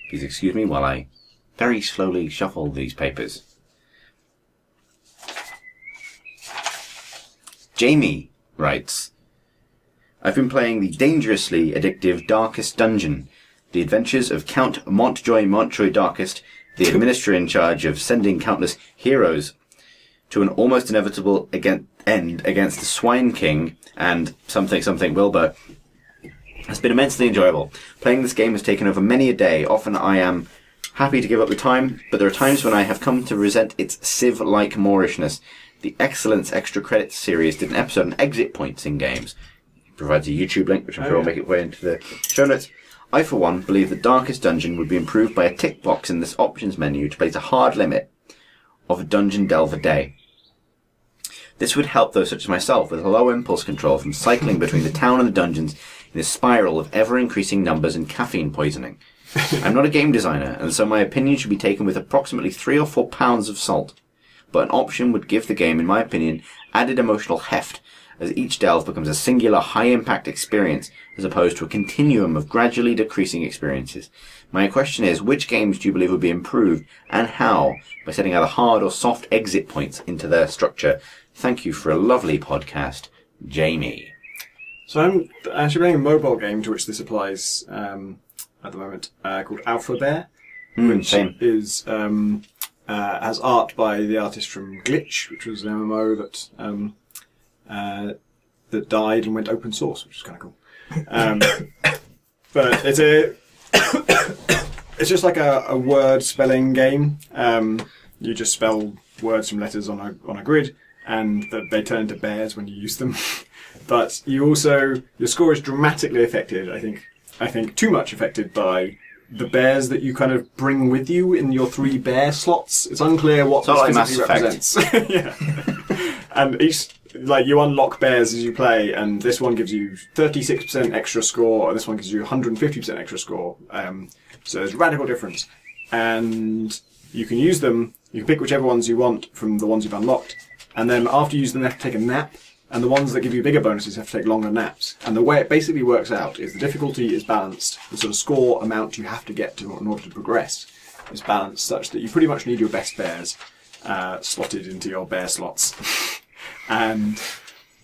Please excuse me while I very slowly shuffle these papers. Jamie writes, I've been playing the dangerously addictive Darkest Dungeon, the adventures of Count Montjoy Darkest, the administrator in charge of sending countless heroes to an almost inevitable end against the Swine King and something Wilbur, has been immensely enjoyable. Playing this game has taken over many a day. Often I am happy to give up the time, but there are times when I have come to resent its Civ-like Moorishness. The Excellence Extra Credits series did an episode on exit points in games. It provides a YouTube link, which I'm sure will make its way into the show notes. I, for one, believe the Darkest Dungeon would be improved by a tick box in this options menu to place a hard limit of a dungeon delve a day. This would help those such as myself with low impulse control from cycling between the town and the dungeons in a spiral of ever-increasing numbers and caffeine poisoning. I'm not a game designer, and so my opinion should be taken with approximately 3 or 4 pounds of salt. But an option would give the game, in my opinion, added emotional heft, as each delve becomes a singular high-impact experience, as opposed to a continuum of gradually decreasing experiences. My question is, which games do you believe would be improved, and how, by setting either hard or soft exit points into their structure? Thank you for a lovely podcast, Jamie. So I'm actually playing a mobile game to which this applies at the moment, called Alpha Bear, which same. is has art by the artist from Glitch, which was an MMO that died and went open source, which is kind of cool. But it's just like a word spelling game. You just spell words from letters on a grid, and they turn into bears when you use them. But your score is dramatically affected, I think too much affected by the bears that you kind of bring with you in your 3 bear slots. It's unclear what this physically represents. Yeah. And you unlock bears as you play, and this one gives you 36% extra score, and this one gives you 150% extra score. So there's a radical difference. And you can use them, you can pick whichever ones you want from the ones you've unlocked, and then after you use them, you have to take a nap. And the ones that give you bigger bonuses have to take longer naps. And the way it basically works out is the difficulty is balanced. The sort of score amount you have to get to in order to progress is balanced such that you pretty much need your best bears slotted into your bear slots. And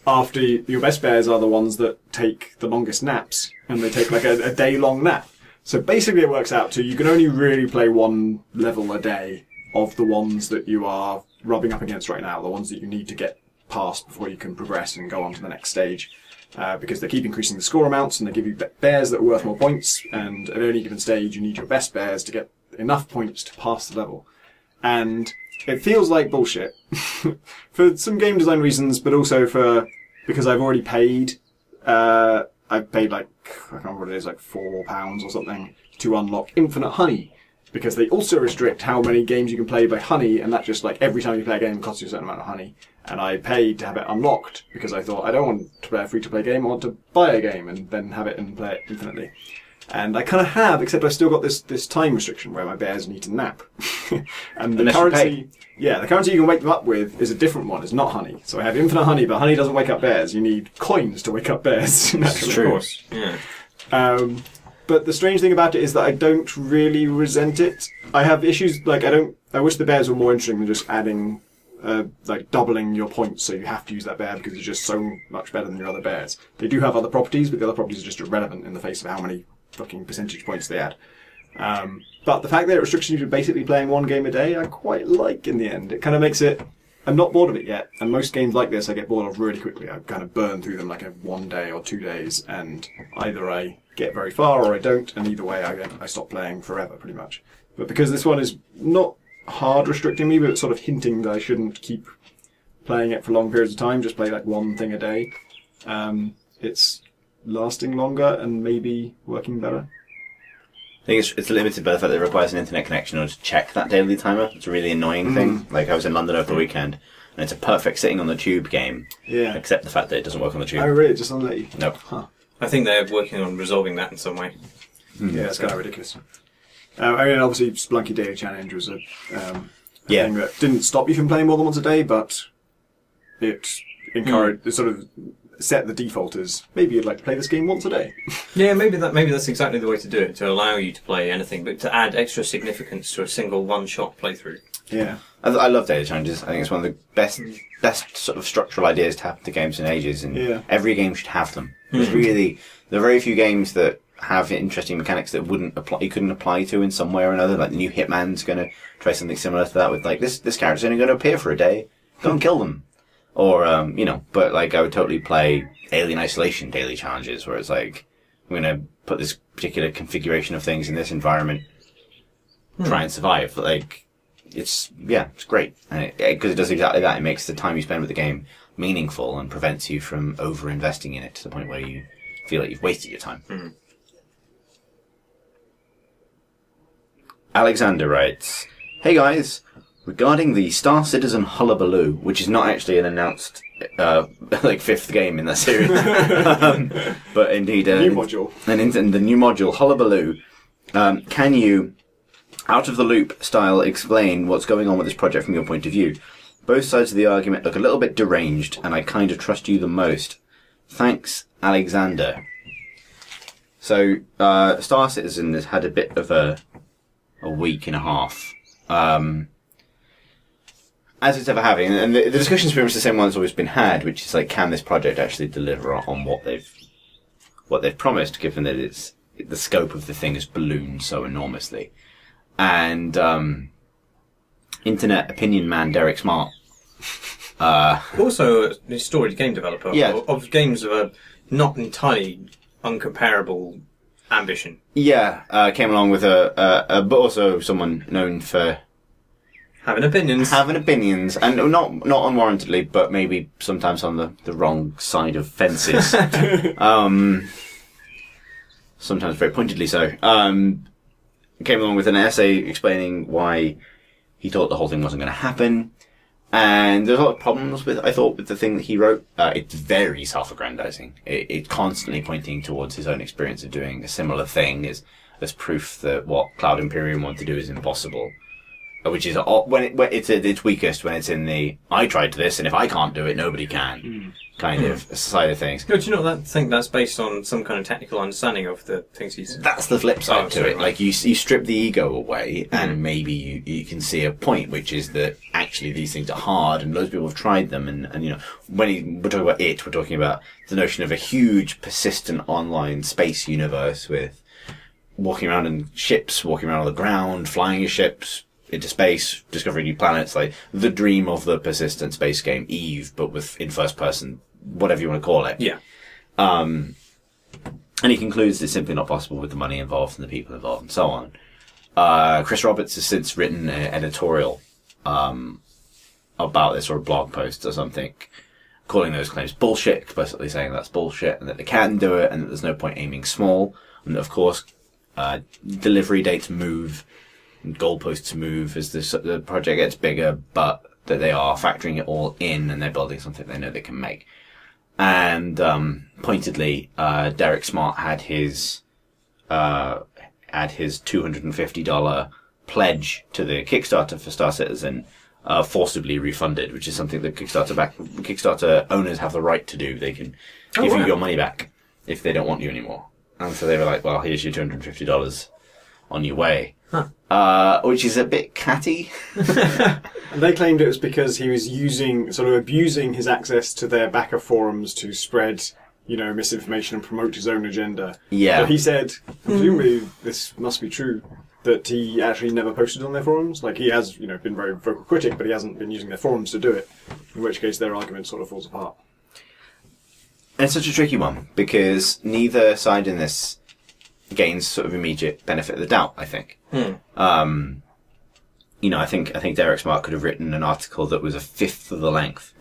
after your best bears are the ones that take the longest naps, and they take like a day-long nap. So basically it works out to you can only really play 1 level a day of the ones that you are rubbing up against right now, the ones that you need to get past before you can progress and go on to the next stage, because they keep increasing the score amounts, and they give you bears that are worth more points, and at any given stage you need your best bears to get enough points to pass the level. And it feels like bullshit for some game design reasons, but also because I've already paid I've paid I can't remember what it is, like £4 or something to unlock Infinite Honey, because they also restrict how many games you can play by honey, and that just like every time you play a game it costs you a certain amount of honey. And I paid to have it unlocked because I thought I don't want to play a free-to-play game, I want to buy a game and then have it and play it infinitely. And I kind of have, except I've still got this time restriction where my bears need to nap. And the currency, the currency you can wake them up with is a different one. It's not honey. So I have infinite honey, but honey doesn't wake up bears. You need coins to wake up bears. That's true. Of course. Yeah. But the strange thing about it is that I don't really resent it. I have issues I wish the bears were more interesting than just adding doubling your points, so you have to use that bear because it's just so much better than your other bears. They do have other properties, but the other properties are just irrelevant in the face of how many fucking percentage points they add. But the fact that it restricts you to basically playing 1 game a day, I quite like in the end. It kind of makes it... I'm not bored of it yet, and most games like this I get bored of really quickly. I kind of burn through them like in 1 day or 2 days, and either I get very far or I don't, and either way I stop playing forever, pretty much. But because this one is not hard restricting me, but it's sort of hinting that I shouldn't keep playing it for long periods of time, just play like 1 thing a day. It's lasting longer and maybe working better. think it's limited by the fact that it requires an internet connection in order to check that daily timer. It's a really annoying thing. Like, I was in London over the weekend, and it's a perfect sitting on the tube game. Yeah. Except the fact that it doesn't work on the tube. Oh, really? It just doesn't let you? Nope. Huh. I think they're working on resolving that in some way. Yeah, it's kind of ridiculous. I mean, obviously, Splunky Daily Challenge was a thing that didn't stop you from playing more than once a day, but it encouraged, it sort of set the default as maybe you'd like to play this game once a day. Yeah, maybe that's exactly the way to do it, to allow you to play anything, but to add extra significance to a single one-shot playthrough. Yeah. I love daily challenges. I think it's one of the best sort of structural ideas to happen to games in ages, and every game should have them. There's there are very few games that have interesting mechanics that you couldn't apply to in some way or another. Like the new Hitman's going to try something similar to that with like this character's only going to appear for a day, go and kill them, or But like I would totally play Alien Isolation daily challenges where it's like I'm going to put this particular configuration of things in this environment, try and survive. Like it's great, and because it does exactly that. It makes the time you spend with the game meaningful and prevents you from over investing in it to the point where you feel like you've wasted your time. Alexander writes, "Hey guys, regarding the Star Citizen Hullabaloo, which is not actually an announced fifth game in that series, but indeed new module, and the new module Hullabaloo, can you, out of the loop style, explain what's going on with this project from your point of view? Both sides of the argument look a little bit deranged, and I kind of trust you the most. Thanks, Alexander." So, Star Citizen has had a bit of a week and a half, as it's ever having, and the discussion's pretty much the same one that's always been had, which is like, can this project actually deliver on what they've promised, given that the scope of the thing has ballooned so enormously, and internet opinion man Derek Smart, also a storied game developer of games of a not entirely uncomparable ambition. Came along with but also someone known for having opinions, and not unwarrantedly, but maybe sometimes on the wrong side of fences. Sometimes very pointedly so. Came along with an essay explaining why he thought the whole thing wasn't going to happen. And there's a lot of problems with the thing that he wrote. It's very self-aggrandizing. It's constantly pointing towards his own experience of doing a similar thing as proof that what Cloud Imperium want to do is impossible. Which is when it's at its weakest, when it's in the I tried this and if I can't do it, nobody can kind of side of things. Do you not think that's based on some kind of technical understanding of the things he's... That's the flip side to it. Right. Like you strip the ego away, and maybe you can see a point, which is that actually these things are hard, and loads of people have tried them, and when we're talking about it, we're talking about the notion of a huge, persistent online space universe with walking around in ships, walking around on the ground, flying your ships into space, discovering new planets, like the dream of the persistent space game Eve, but in first person, whatever you want to call it. Yeah. And he concludes it's simply not possible with the money involved and the people involved and so on. Chris Roberts has since written an editorial about this, or a blog post or something, calling those claims bullshit, basically saying that's bullshit and that they can do it and that there's no point aiming small, and that, of course, delivery dates move and goalposts move as the project gets bigger, but that they are factoring it all in and they're building something they know they can make. And pointedly, Derek Smart had his $250 pledge to the Kickstarter for Star Citizen forcibly refunded, which is something that Kickstarter owners have the right to do. They can give you your money back if they don't want you anymore. And so they were like, well, here's your $250 on your way. Which is a bit catty. And they claimed it was because he was abusing his access to their backer forums to spread, misinformation and promote his own agenda. Yeah. But he said, presumably this must be true, that he actually never posted on their forums. Like, he has, been very vocal critic, but he hasn't been using their forums to do it. In which case their argument sort of falls apart. And it's such a tricky one, because neither side in this gains sort of immediate benefit of the doubt, I think. I think Derek Smart could have written an article that was a fifth of the length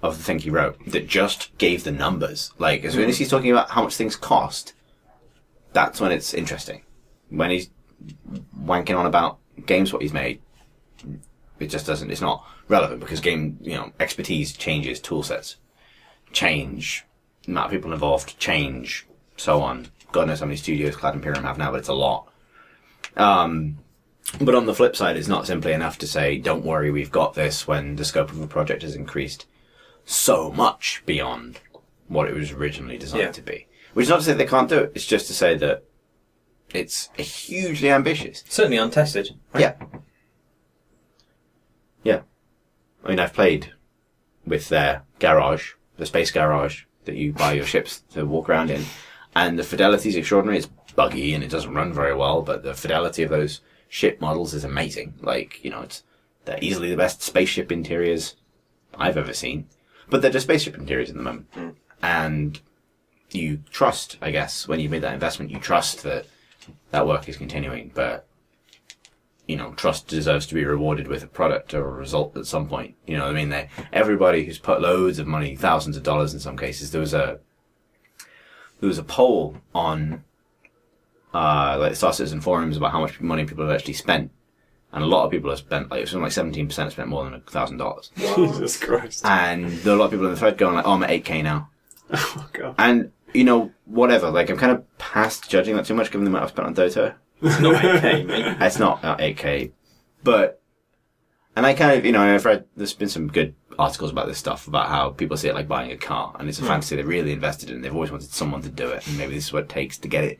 of the thing he wrote, that just gave the numbers. Like, as soon as he's talking about how much things cost, that's when it's interesting. when he's wanking on about games what he's made, it just doesn't. It's not relevant because game, expertise changes, tool sets change, the amount of people involved change, so on. God knows how many studios Clad Imperium have now, but it's a lot. But on the flip side, it's not simply enough to say, don't worry, we've got this, when the scope of a project has increased so much beyond what it was originally designed to be. Which is not to say they can't do it, it's just to say that it's hugely ambitious. Certainly untested. Right? Yeah. Yeah. I mean, I've played with their garage, the space garage that you buy your ships to walk around in, and the fidelity is extraordinary. It's buggy and it doesn't run very well, but the fidelity of those ship models is amazing. Like, they're easily the best spaceship interiors I've ever seen. But they're just spaceship interiors at the moment. Mm. And you trust, I guess, when you made that investment, you trust that that work is continuing. But, trust deserves to be rewarded with a product or a result at some point. You know what I mean? Everybody who's put loads of money, thousands of dollars in some cases, there was a poll on like Star Citizen forums about how much money people have actually spent, and a lot of people have spent something like 17% have spent more than $1,000. Jesus Christ! And there are a lot of people in the thread going like, "Oh, I'm at 8K now." Oh God! And whatever. Like, I'm kind of past judging that too much, given the amount I've spent on Dota. It's not 8K, mate. It's not 8K, but I kind of I've read there's been some good articles about this stuff, about how people see it like buying a car, and it's a fantasy they're really invested in. They've always wanted someone to do it, and maybe this is what it takes to get it.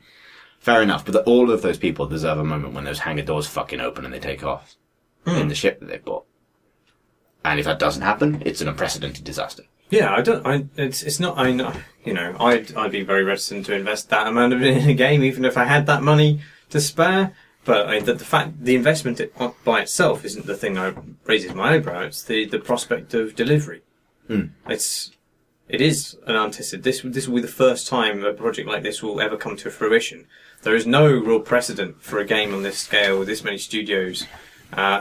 Fair enough, but all of those people deserve a moment when those hangar doors fucking open and they take off in the ship that they've bought. And if that doesn't happen, it's an unprecedented disaster. Yeah, it's not, I'd be very reticent to invest that amount of it in a game, even if I had that money to spare. But the investment by itself isn't the thing that raises my eyebrow. It's the prospect of delivery. Mm. It is an untested. This will be the first time a project like this will ever come to fruition. There is no real precedent for a game on this scale with this many studios,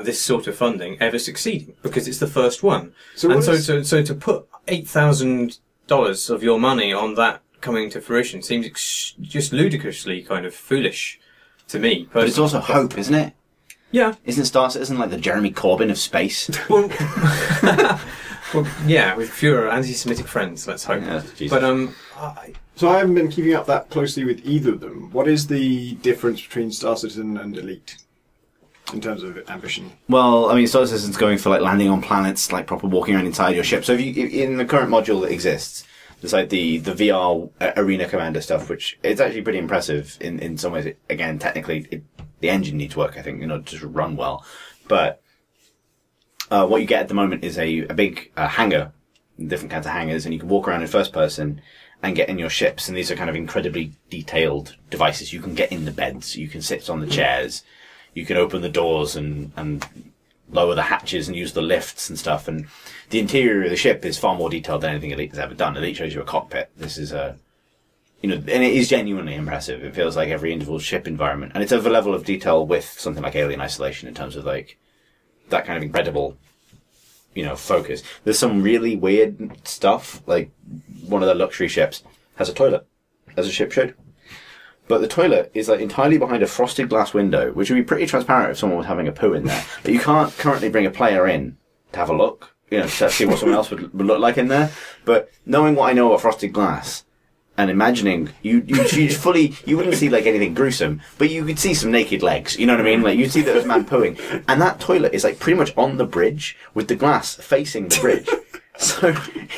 this sort of funding ever succeeding, because it's the first one. So to put $8,000 of your money on that coming to fruition seems just ludicrously kind of foolish to me. But it's also hope, isn't it? Yeah. Isn't Star Citizen like the Jeremy Corbyn of space? Well, yeah, with fewer anti-Semitic friends, let's hope. Yeah, but so I haven't been keeping up that closely with either of them. What is the difference between Star Citizen and Elite in terms of ambition? Well, I mean, Star Citizen's going for like landing on planets, like proper walking around inside your ship. So if in the current module that exists, there's like the VR arena commander stuff, which it's actually pretty impressive in some ways. Again, technically, the engine needs work, I think, to run well. But what you get at the moment is a big hangar, different kinds of hangars, and you can walk around in first person and get in your ships. And these are kind of incredibly detailed devices. You can get in the beds, you can sit on the chairs, you can open the doors and lower the hatches and use the lifts and stuff. And the interior of the ship is far more detailed than anything Elite has ever done. Elite shows you a cockpit. This is and it is genuinely impressive. It feels like every individual ship environment. And it's of a level of detail with something like Alien Isolation in terms of like that kind of incredible, focus. There's some really weird stuff. Like one of the luxury ships has a toilet, as a ship should. But the toilet is like entirely behind a frosted glass window, which would be pretty transparent if someone was having a poo in there. But you can't currently bring a player in to have a look, to see what someone else would look like in there. But knowing what I know about frosted glass, and imagining you wouldn't see like anything gruesome, but you could see some naked legs. You know what I mean? Like you'd see that there's a man pooing, and that toilet is like pretty much on the bridge with the glass facing the bridge. So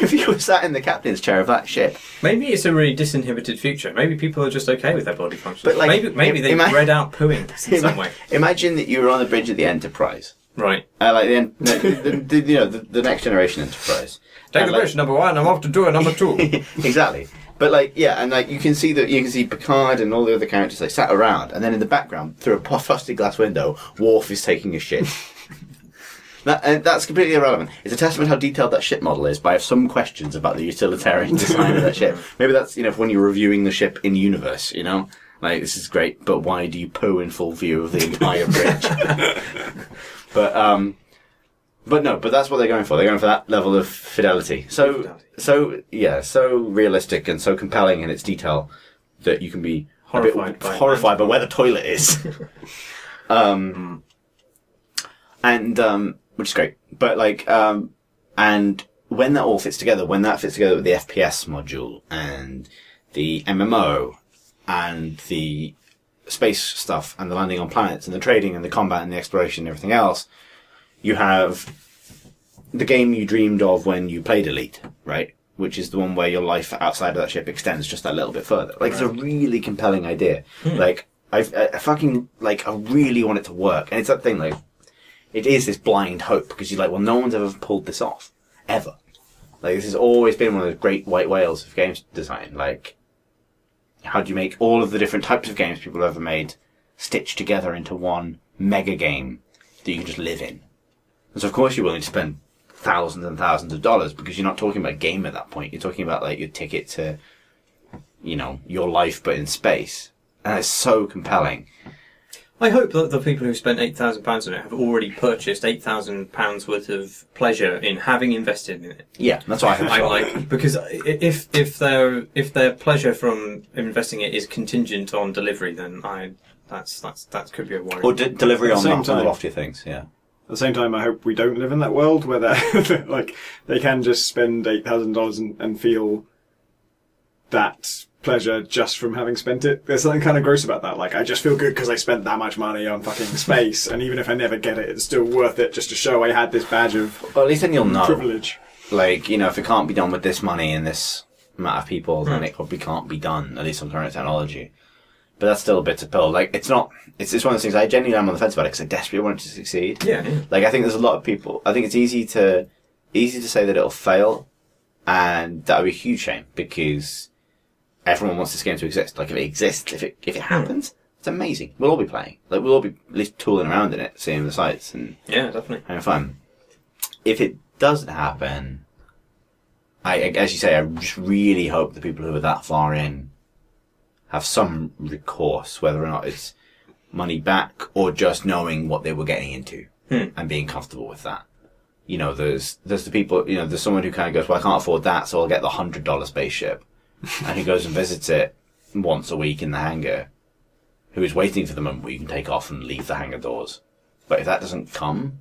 if you were sat in the captain's chair of that ship, maybe it's a really disinhibited future. Maybe people are just okay with their body functions. But like, maybe they read out pooing in some way. Imagine that you were on the bridge of the Enterprise, right? Like the next generation Enterprise. Take the bridge, number one. I'm off to do it, number two. Exactly. But like, yeah, and like you can see Picard and all the other characters like sat around, and then in the background, through a frosted glass window, Worf is taking a shit. That's completely irrelevant. It's a testament how detailed that ship model is, but I have some questions about the utilitarian design of that ship. Maybe that's, when you're reviewing the ship in universe, like, this is great, but why do you poo in full view of the entire bridge? But that's what they're going for. They're going for that level of fidelity. So realistic and so compelling in its detail that you can be Horrified by horrified by where the toilet is. Which is great. But like, and when that all fits together, when that fits together with the FPS module and the MMO and the space stuff and the landing on planets and the trading and the combat and the exploration and everything else, you have the game you dreamed of when you played Elite, right? Which is the one where your life outside of that ship extends just that little bit further. Like, It's a really compelling idea. Like, I fucking, like, I really want it to work. And it's that thing, like, it is this blind hope because you're like, well, no one's ever pulled this off. Ever. Like, this has always been one of the great white whales of games design. Like, how do you make all of the different types of games people have ever made stitched together into one mega game that you can just live in? And so, of course, you're willing to spend thousands and thousands of dollars because you're not talking about a game at that point. You're talking about, like, your ticket to, you know, your life but in space. And it's so compelling. I hope that the people who spent £8,000 on it have already purchased £8,000 worth of pleasure in having invested in it. Yeah, that's what I think. Like, because if their pleasure from investing it is contingent on delivery, then that could be a worry. Or delivery on same the time. loftier things. Yeah. At the same time, I hope we don't live in that world where they're like they can just spend $8,000 and feel that pleasure just from having spent it. There's something kind of gross about that. Like, I just feel good because I spent that much money on fucking space, and even if I never get it, it's still worth it just to show I had this badge of Well, at least then you'll know. privilege. Like, you know, if it can't be done with this money and this amount of people, then it probably can't be done, at least on current technology. But that's still a bitter pill. Like, it's one of those things I genuinely am on the fence about it because I desperately want it to succeed. Yeah. Like, I think there's a lot of people, I think it's easy to say that it'll fail, and that would be a huge shame because everyone wants this game to exist. Like, if it exists, if it happens, it's amazing. We'll all be playing. Like, we'll all be at least tooling around in it, seeing the sights and Yeah, definitely. having fun. If it doesn't happen, as you say, I just really hope the people who are that far in have some recourse, whether or not it's money back or just knowing what they were getting into and being comfortable with that. You know, there's the people, you know, there's someone who kind of goes, well, I can't afford that, so I'll get the $100 spaceship. And who goes and visits it once a week in the hangar, who is waiting for the moment where you can take off and leave the hangar doors. But if that doesn't come...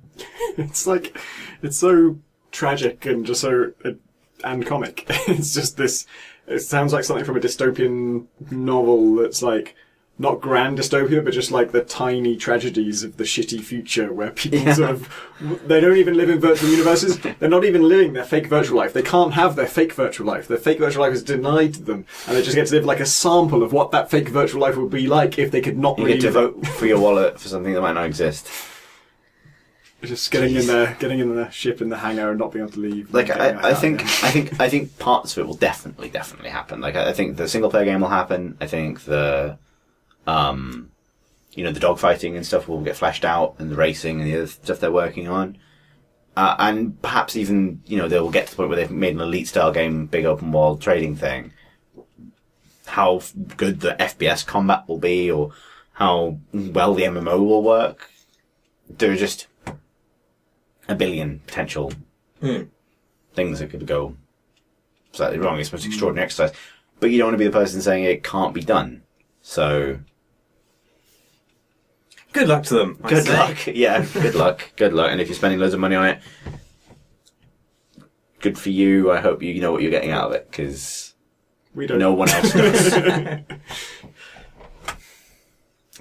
It's like, it's so tragic and just so, and comic. It's just this, it sounds like something from a dystopian novel that's like, not grand dystopia, but just like the tiny tragedies of the shitty future where people sort of, they don't even live in virtual universes. They're not even living their fake virtual life. They can't have their fake virtual life. Their fake virtual life is denied to them. And they just get to live like a sample of what that fake virtual life would be like if they could not You really get to vote for your wallet for something that might not exist. just getting in the ship in the hangar and not being able to leave. Like, I think. think parts of it will definitely happen. Like, I think the single player game will happen. I think the the dogfighting and stuff will get fleshed out, and the racing and the other stuff they're working on. And perhaps even, they will get to the point where they've made an Elite style game, big open world trading thing. How good the FPS combat will be, or how well the MMO will work. There are just a billion potential things that could go slightly wrong. It's the most extraordinary exercise. But you don't want to be the person saying it can't be done. So... Good luck to them. Good luck. Yeah, good luck. Good luck. And if you're spending loads of money on it, good for you. I hope you know what you're getting out of it, because we don't. No one else does.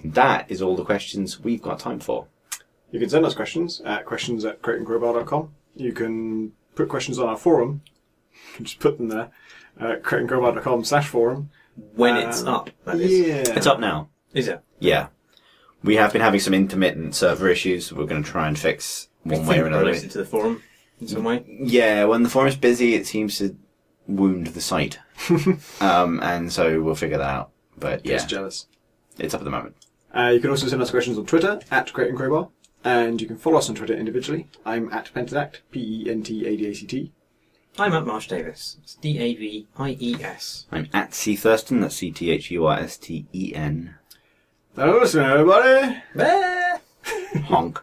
That is all the questions we've got time for. You can send us questions at questions@crateandcrowbar.com. You can put questions on our forum. You can just put them there. crateandcrowbar.com/forum. When it's up, that is. Yeah. It's up now. Is it? Yeah. We have been having some intermittent server issues we're going to try and fix one way or another. Related to the forum in some way? Yeah, when the forum is busy, it seems to wound the site. And so we'll figure that out. But yeah, Just jealous. it's up at the moment. You can also send us questions on Twitter at crateandcrowbar. And you can follow us on Twitter individually. I'm at Pentadact, Pentadact. I'm at Marsh Davis. It's Davies. I'm at C Thurston, that's CTHURSTEN. Hello, listener, everybody. Bah! Honk.